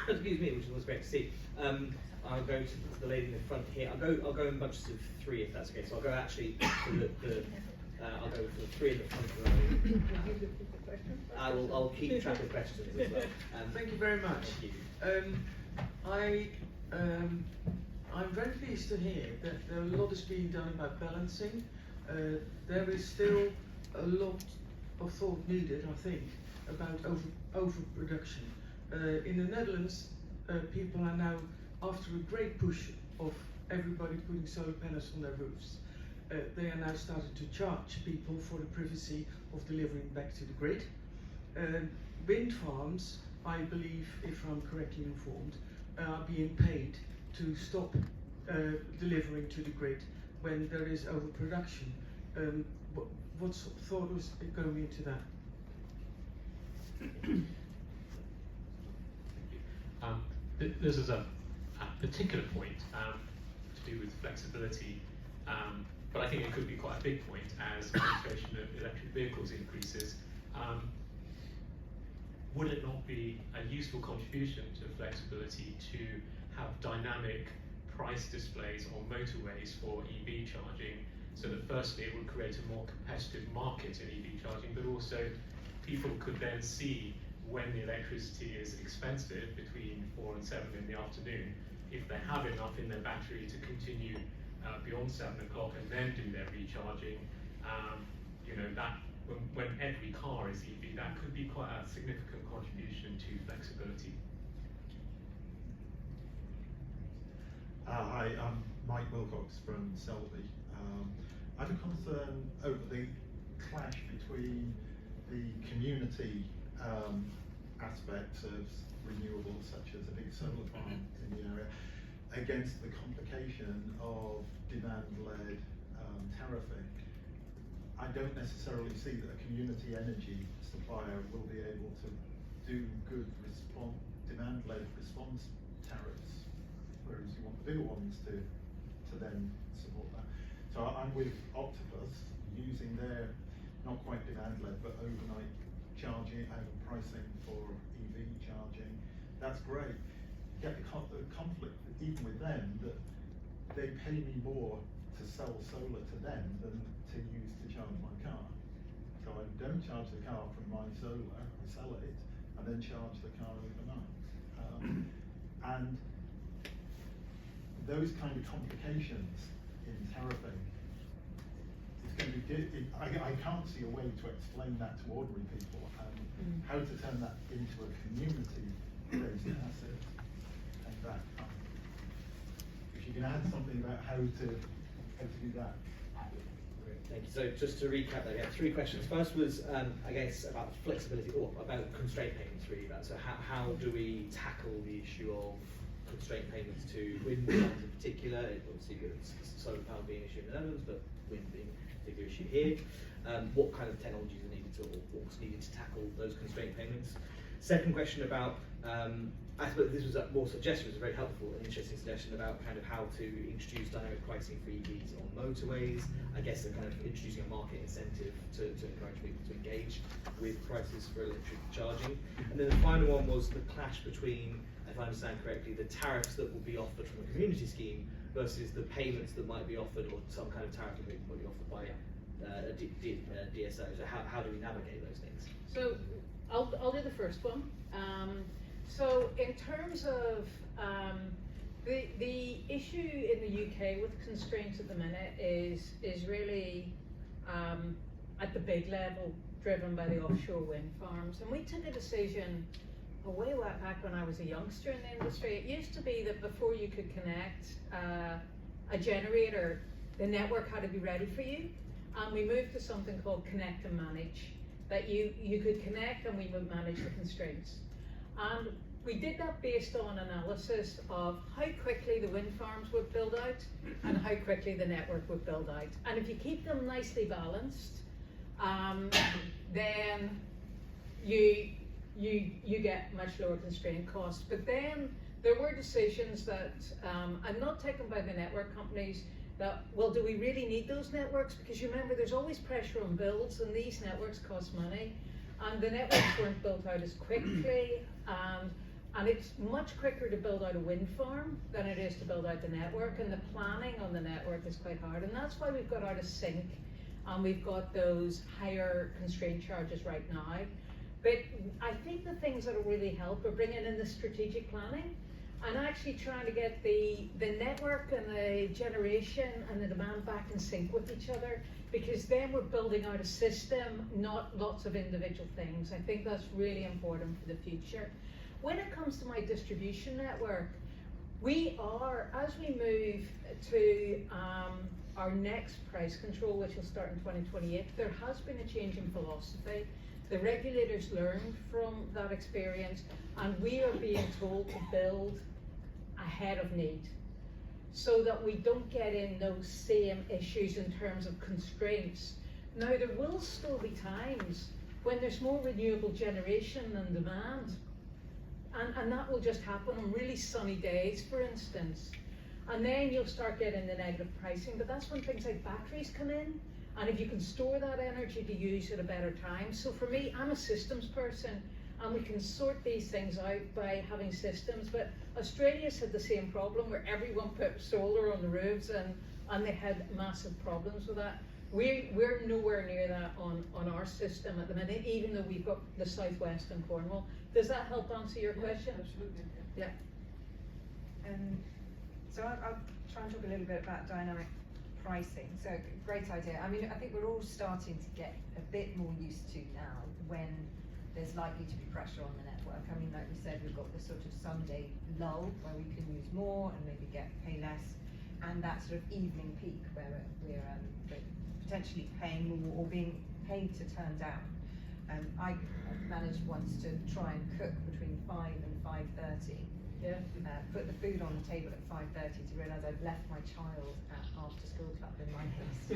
Excuse me, which was great to see. I'll go to the lady in the front here. I'll go in bunches of 3 if that's okay. So I'll go actually to I'll go for the 3 in the front row. I'll keep track of questions as well.
Thank you very much.
Thank you.
I'm very pleased to hear that a lot is being done about balancing. There is still a lot of thought needed, I think, about overproduction. In the Netherlands, people are now, after a great push of everybody putting solar panels on their roofs, they are now starting to charge people for the privacy of delivering back to the grid. Wind farms, I believe, if I'm correctly informed, are being paid to stop delivering to the grid when there is overproduction. What thought was going into that?
This is a particular point to do with flexibility, but I think it could be quite a big point as the penetration of electric vehicles increases. Would it not be a useful contribution to flexibility to have dynamic price displays on motorways for EV charging, so that firstly it would create a more competitive market in EV charging, but also people could then see when the electricity is expensive between 4 and 7 in the afternoon, if they have enough in their battery to continue beyond 7 o'clock and then do their recharging, you know, that when every car is EV, that could be quite a significant contribution to flexibility.
Hi, I'm Mike Wilcox from Selby. I have a concern over the clash between the community aspects of renewables, such as a big solar farm in the area, against the complication of demand-led tariffing. I don't necessarily see that a community energy supplier will be able to do good demand-led response tariffs, whereas you want the bigger ones to then support that. So I'm with Octopus, using their not quite demand-led but overnight charging and pricing for EV charging. That's great. Get the conflict even with them that they pay me more to sell solar to them than to use to charge my car. So I don't charge the car from my solar, I sell it, and then charge the car overnight. And those kind of complications in tariffing, it's going to be, I can't see a way to explain that to ordinary people and how to turn that into a community-based asset. And that, if you can add something about how to do that.
Great, thank you. So just to recap that, we had 3 questions. First was, I guess, about flexibility, or about constraint payments, really. So how do we tackle the issue of constraint payments to wind farms in particular? Obviously, solar power being an issue in the Netherlands, but wind being a particular issue here. What kind of technologies are needed to, or what's needed to tackle those constraint payments? Second question about, I suppose this was a more suggestion, was a very helpful and interesting suggestion about kind of how to introduce dynamic pricing for EVs on motorways. I guess a kind of introducing a market incentive to encourage people to engage with prices for electric charging. And then the final one was the clash between, if I understand correctly, the tariffs that will be offered from a community scheme versus the payments that might be offered, or some kind of tariff that might be offered by a DSO. So how do we navigate those things?
So I'll do the first one. So in terms of the issue in the UK with constraints at the minute is really at the big level, driven by the offshore wind farms. And we took a decision way back when I was a youngster in the industry. It used to be that before you could connect a generator, the network had to be ready for you. And we moved to something called connect and manage, that you could connect and we would manage the constraints. And we did that based on analysis of how quickly the wind farms would build out and how quickly the network would build out. And if you keep them nicely balanced, then you get much lower constraint costs. But then there were decisions that, and not taken by the network companies, that, well, do we really need those networks? Because you remember, there's always pressure on builds, and these networks cost money. And the networks weren't built out as quickly, and it's much quicker to build out a wind farm than it is to build out the network, and the planning on the network is quite hard. And that's why we've got out of sync, and we've got those higher constraint charges right now. But I think the things that will really help are bringing in the strategic planning, and actually trying to get the network and the generation and the demand back in sync with each other, because then we're building out a system, not lots of individual things. I think that's really important for the future. When it comes to my distribution network, we are, as we move to our next price control, which will start in 2028, there has been a change in philosophy. The regulators learned from that experience, and we are being told to build ahead of need, so that we don't get in those same issues in terms of constraints. Now, there will still be times when there's more renewable generation than demand, and that will just happen on really sunny days, for instance. And then you'll start getting the negative pricing, but that's when things like batteries come in, and if you can store that energy to use at a better time. So for me, I'm a systems person, and we can sort these things out by having systems. But Australia's had the same problem, where everyone put solar on the roofs, and they had massive problems with that. We're nowhere near that on our system at the minute, even though we've got the southwest and Cornwall. Does that help answer your question?
Absolutely.
Yeah.
So I'll try and talk a little bit about dynamic pricing. So great idea. I mean, I think we're all starting to get a bit more used to now when there's likely to be pressure on the network. I mean, like we said, we've got the sort of Sunday lull where we can use more and maybe pay less, and that sort of evening peak where we're potentially paying more or being paid to turn down. I managed once to try and cook between 5 and 5:30.
Yeah.
Put the food on the table at 5:30 to realise I'd left my child at after school club in my haste.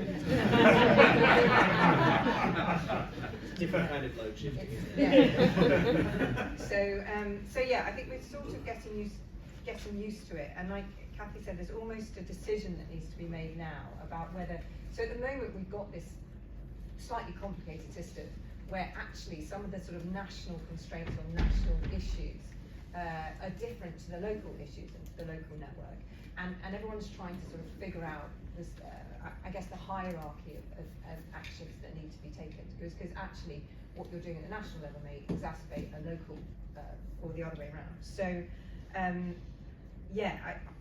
Different kind of load shifting.
Yeah. So yeah, I think we're sort of getting used to it, and like Kathy said, there's almost a decision that needs to be made now about whether. So at the moment we've got this slightly complicated system where actually some of the sort of national constraints on national issues are different to the local issues and to the local network, and everyone's trying to sort of figure out this, I guess, the hierarchy of actions that need to be taken, because actually what you're doing at the national level may exacerbate a local or the other way around. So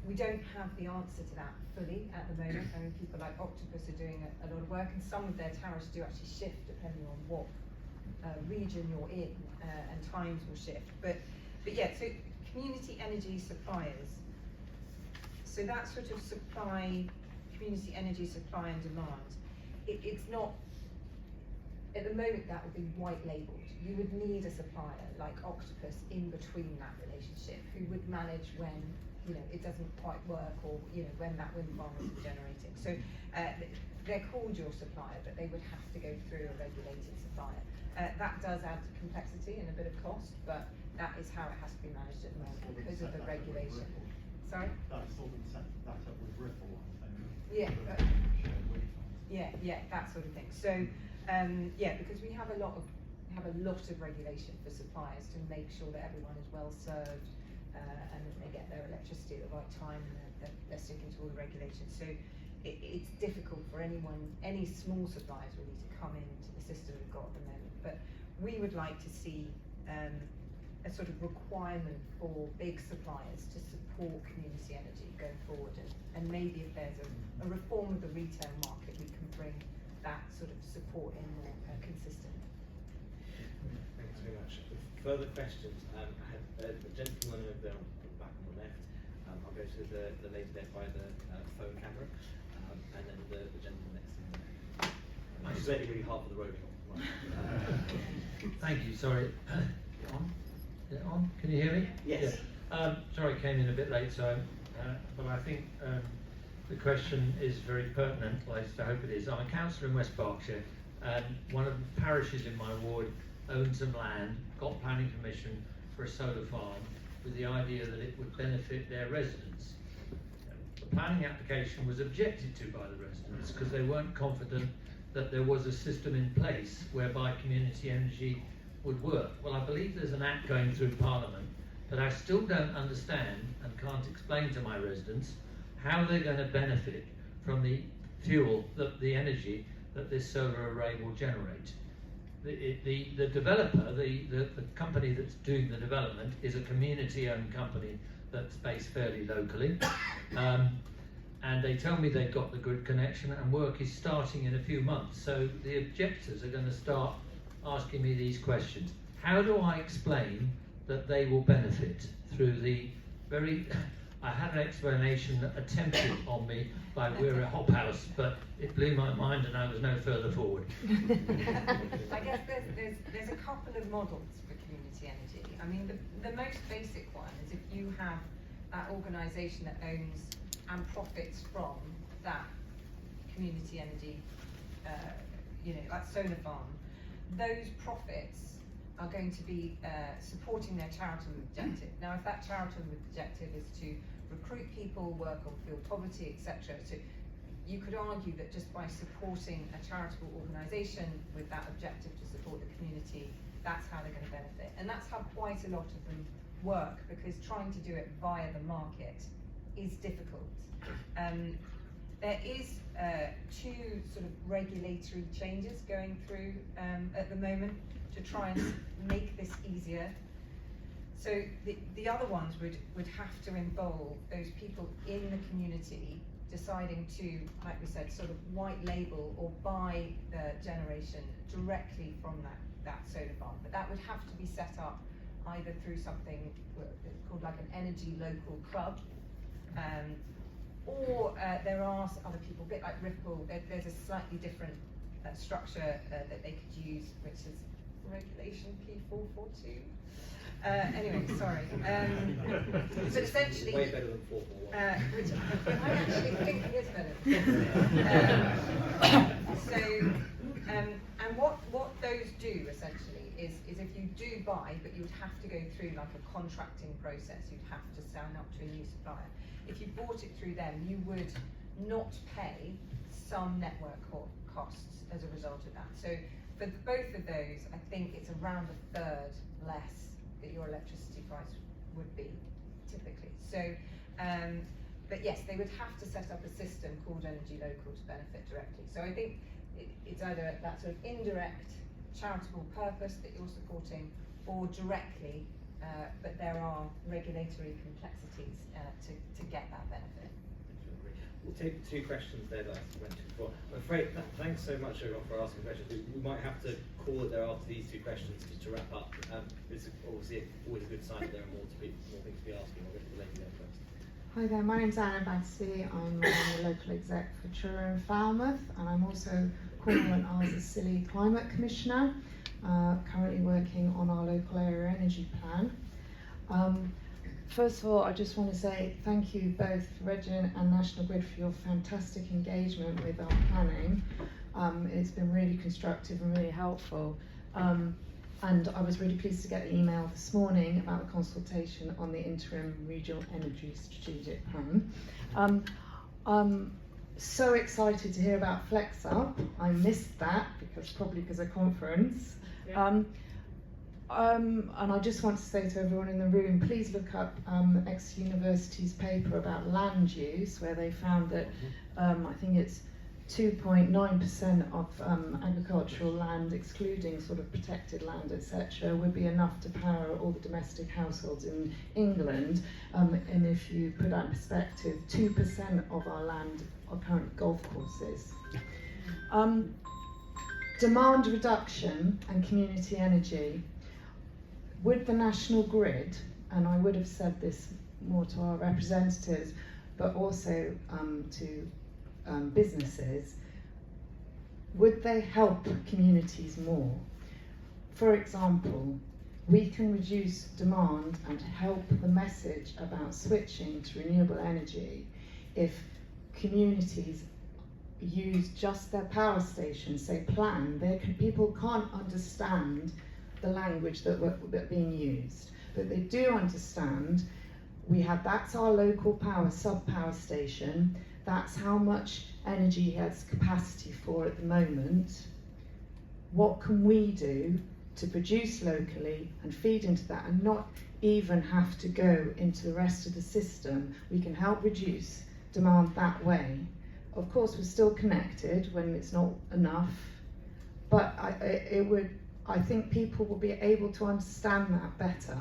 we don't have the answer to that fully at the moment. I mean, people like Octopus are doing a lot of work, and some of their tariffs do actually shift depending on what region you're in, and times will shift. But yeah, so community energy suppliers. So that sort of community energy supply and demand, it's not, at the moment that would be white labelled. You would need a supplier like Octopus in between that relationship who would manage when, it doesn't quite work, or, when that wind farm isn't generating. So they're called your supplier, but they would have to go through a regulated supplier. That does add complexity and a bit of cost, but that is how it has to be managed at the moment because of the regulation. Sorry?
That's sort of set that up with Ripple, I think.
Yeah.
Shared wind farms.
Yeah, that sort of thing. So, because we have a lot of regulation for suppliers to make sure that everyone is well served, and that they get their electricity at the right time, and they're sticking to all the regulations. So it's difficult for any small suppliers really to come into the system we've got at the moment. But we would like to see a sort of requirement for big suppliers to support community energy going forward, and maybe if there's a reform of the retail market, we can bring that sort of support in more consistently.
Thanks very much. Further questions? I have the gentleman over there on the back on the left. I'll go to the lady there by the phone camera, and then the gentleman next to him. I'm just letting really hard for the road.
Thank you. Sorry. Is it on? Can you hear me?
Yes.
Yeah. Sorry, I came in a bit late, so but I think the question is very pertinent. At least I hope it is. I'm a councillor in West Berkshire, and one of the parishes in my ward owned some land, got planning permission for a solar farm with the idea that it would benefit their residents. The planning application was objected to by the residents because they weren't confident that there was a system in place whereby community energy would work. Well, I believe there's an act going through Parliament, but I still don't understand and can't explain to my residents how they're going to benefit from the fuel, the energy that this solar array will generate. The developer, the company that's doing the development, is a community-owned company that's based fairly locally. And they tell me they've got the grid connection and work is starting in a few months. So the objectors are going to start asking me these questions. How do I explain that they will benefit through the very... I had an explanation attempted on me by We're a Hop House, but it blew my mind and I was no further forward.
I guess there's a couple of models for community energy. I mean, the most basic one is if you have that organisation that owns and profits from that community energy, that solar farm, those profits are going to be supporting their charitable objective. Now, if that charitable objective is to recruit people, work on fuel poverty, etc., so you could argue that just by supporting a charitable organisation with that objective to support the community, that's how they're going to benefit. And that's how quite a lot of them work, because trying to do it via the market is difficult. There is two sort of regulatory changes going through at the moment to try and make this easier. So the other ones would have to involve those people in the community deciding to, like we said, sort of white label or buy the generation directly from that solar farm. But that would have to be set up either through something called like an energy local club, or there are other people, a bit like Ripple, there's a slightly different structure that they could use, which is regulation P442. Anyway, sorry. But essentially,
way better than 441.
which I actually think is better. And what those do essentially is if you do buy, but you would have to go through like a contracting process, you'd have to sign up to a new supplier. If you bought it through them, you would not pay some network costs as a result of that. So for both of those, I think it's around a third less that your electricity price would be typically. So, but yes, they would have to set up a system called Energy Local to benefit directly. So I think it's either that sort of indirect charitable purpose that you're supporting, or directly, but there are regulatory complexities to get that benefit.
We'll take 2 questions there that I went to before. I'm afraid, thanks so much everyone for asking questions. We might have to call it there after these 2 questions just to wrap up. It's obviously always a good sign that there are more things to be asking. I'll get to the lady there first.
Hi there, my name's Anna Batsy. I'm the local exec for Truro and Falmouth, and I'm also Cornwall and Isles Scilly Climate Commissioner, currently working on our local area energy plan. First of all, I just want to say thank you both, Regin and National Grid, for your fantastic engagement with our planning. It's been really constructive and really helpful. And I was really pleased to get the email this morning about the consultation on the interim regional energy strategic plan. I'm so excited to hear about Flex Up. I missed that probably because of conference.
Yeah.
And I just want to say to everyone in the room, please look up Exeter University's paper about land use, where they found that I think it's 2.9% of agricultural land, excluding sort of protected land, etc., would be enough to power all the domestic households in England. And if you put that in perspective, 2% of our land are current golf courses. Demand reduction and community energy. Would the National Grid, and I would have said this more to our representatives, but also to businesses, would they help communities more? For example, we can reduce demand and help the message about switching to renewable energy if communities use just their power stations, say plan. People can't understand the language that being used, but they do understand that's our local power sub-power station, that's how much energy he has capacity for at the moment. What can we do to produce locally and feed into that and not even have to go into the rest of the system? We can help reduce demand that way. Of course, we're still connected when it's not enough, but I think people will be able to understand that better.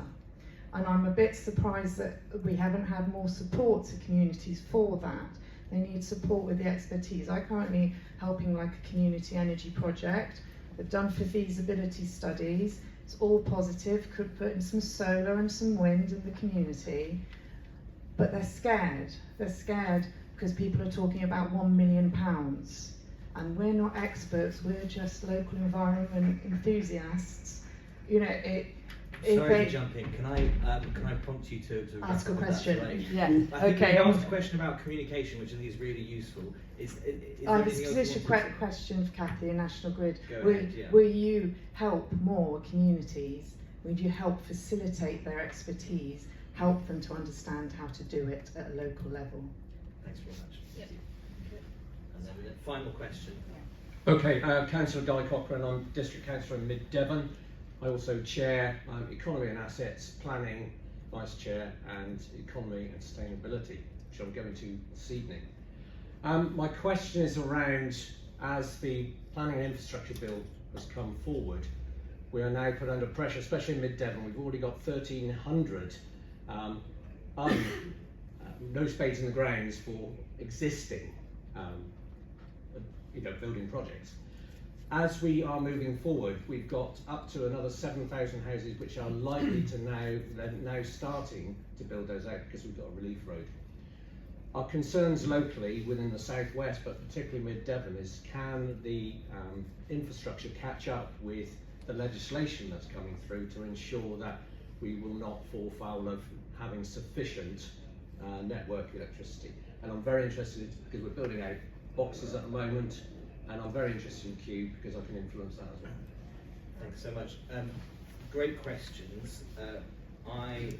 And I'm a bit surprised that we haven't had more support to communities for that. They need support with the expertise. I'm currently helping like a community energy project. They've done feasibility studies. It's all positive, could put in some solar and some wind in the community. But they're scared. They're scared because people are talking about £1 million. And we're not experts, we're just local environment enthusiasts. You know,
Sorry to jump in. Can I prompt you to
ask a question?
Right?
Yeah.
I think
Okay.
you asked a question about communication, which I think is really useful.
I have a specific question for Kathy in National Grid.
Ahead,
will you help more communities? Would you help facilitate their expertise, help them to understand how to do it at a local level?
Thanks very much.
Yep.
And then the final question.
Okay, Councillor Guy Cochrane, I'm District Councillor in Mid Devon. I also chair Economy and Assets, Planning, Vice Chair, and Economy and Sustainability, which I'm going to this evening. My question is around, as the Planning and Infrastructure Bill has come forward, we are now put under pressure, especially in mid-Devon. We've already got 1,300 no spades in the grounds for existing building projects. As we are moving forward, we've got up to another 7,000 houses which are likely to now starting to build those out because we've got a relief road. Our concerns locally within the southwest, but particularly mid-Devon, is can the infrastructure catch up with the legislation that's coming through to ensure that we will not fall foul of having sufficient network electricity. And I'm very interested because we're building out boxes at the moment, and I'm very interested in Cube because I can influence that as well.
Thanks so much. Great questions. I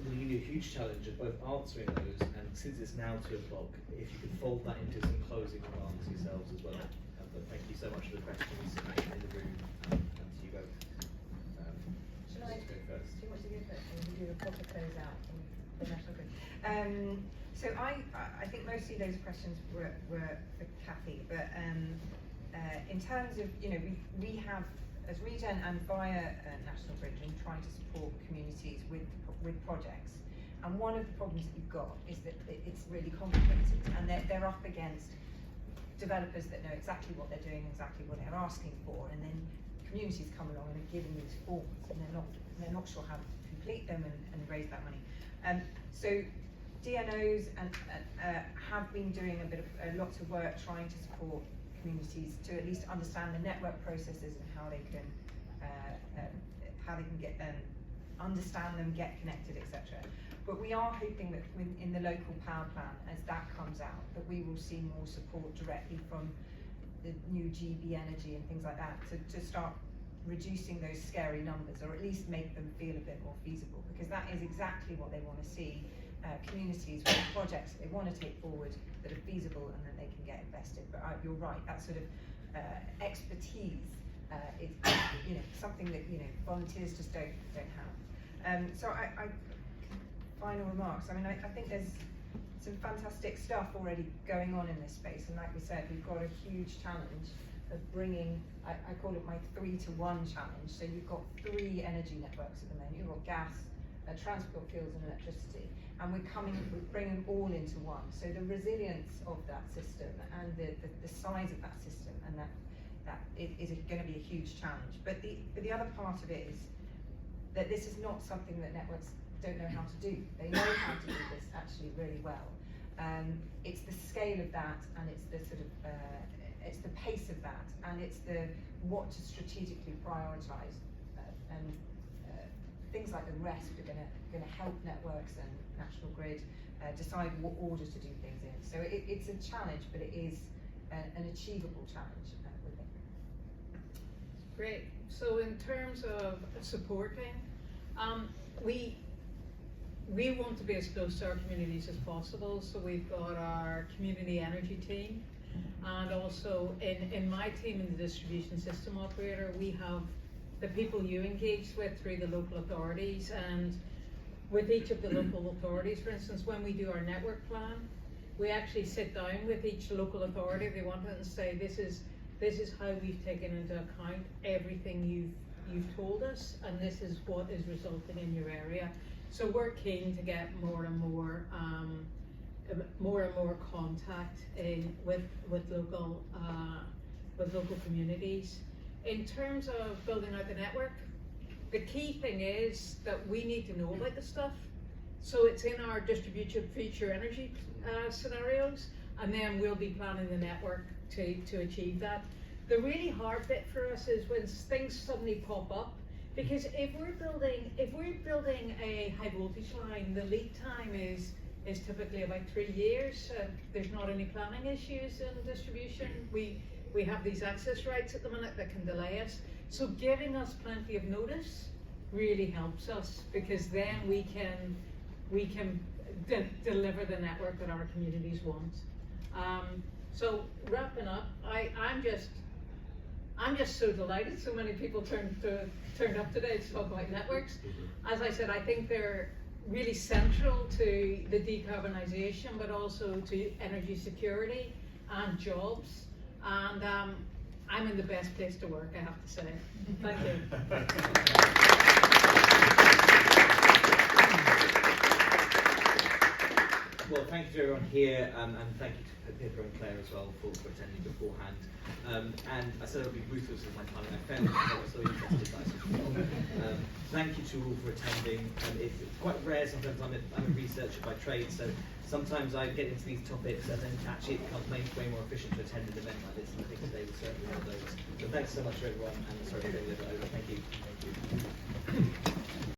will give you a huge challenge of both answering those, and since it's now 2 o'clock, if you could fold that into some closing remarks yourselves as well. But thank you so much for the questions in the room, and to you both.
Shall I
go first?
Do you want to go first, and we do a proper close out on the national grid? So I think mostly those questions were for Kathy, but in terms of, we have, as Regen and via National Grid, been trying to support communities with projects. And one of the problems that you've got is that it's really complicated, and they're up against developers that know exactly what they're doing, exactly what they're asking for, and then communities come along and are given these forms, and they're not sure how to complete them and raise that money. So DNOs have been doing a lot of work trying to support communities to at least understand the network processes and how they can get understand them, get connected, etc. But we are hoping that in the local power plan, as that comes out, that we will see more support directly from the new GB Energy and things like that to start reducing those scary numbers, or at least make them feel a bit more feasible, because that is exactly what they want to see. Communities with projects they want to take forward that are feasible and that they can get invested. But you're right, that sort of expertise is something that volunteers just don't have. So I final remarks. I mean, I think there's some fantastic stuff already going on in this space, and like we said, we've got a huge challenge of bringing. I call it my 3-to-1 challenge. So you've got 3 energy networks at the moment. You've got gas, transport fuels, and electricity. And we're bringing them all into one. So the resilience of that system and the size of that system, and that is going to be a huge challenge. But the other part of it is that this is not something that networks don't know how to do. They know how to do this actually really well. It's the scale of that, and it's the sort of it's the pace of that, and it's the what to strategically prioritise, and things like the REST are going to help networks and National Grid decide what order to do things in. So it's a challenge, but it is an achievable challenge, we think.
Great. So in terms of supporting, we want to be as close to our communities as possible. So we've got our community energy team, and also in my team, in the distribution system operator, we have the people you engage with through the local authorities, and with each of the local authorities, for instance, when we do our network plan, we actually sit down with each local authority if they want it and say, this is how we've taken into account everything you've told us, and this is what is resulting in your area. So we're keen to get more and more contact with local communities. In terms of building out the network, the key thing is that we need to know about the stuff. So it's in our distributed future energy scenarios, and then we'll be planning the network to achieve that. The really hard bit for us is when things suddenly pop up, because if we're building a high voltage line, the lead time is typically about 3 years. There's not any planning issues in distribution. We have these access rights at the minute that can delay us. So giving us plenty of notice really helps us, because then we can deliver the network that our communities want. So wrapping up, I'm just so delighted so many people turned up today to talk about networks. As I said, I think they're really central to the decarbonisation, but also to energy security and jobs. And I'm in the best place to work, I have to say. Thank you.
Well, thank you to everyone here, and thank you to Pippa and Claire as well for attending beforehand. And I said I would be ruthless with my time, and I found that I was so interested that I said, thank you to all for attending. It's quite rare, sometimes I'm a researcher by trade, so sometimes I get into these topics and then actually it becomes way more efficient to attend an event like this, and I think today was certainly one of those. So thanks so much to everyone, and sorry to go a little bit over.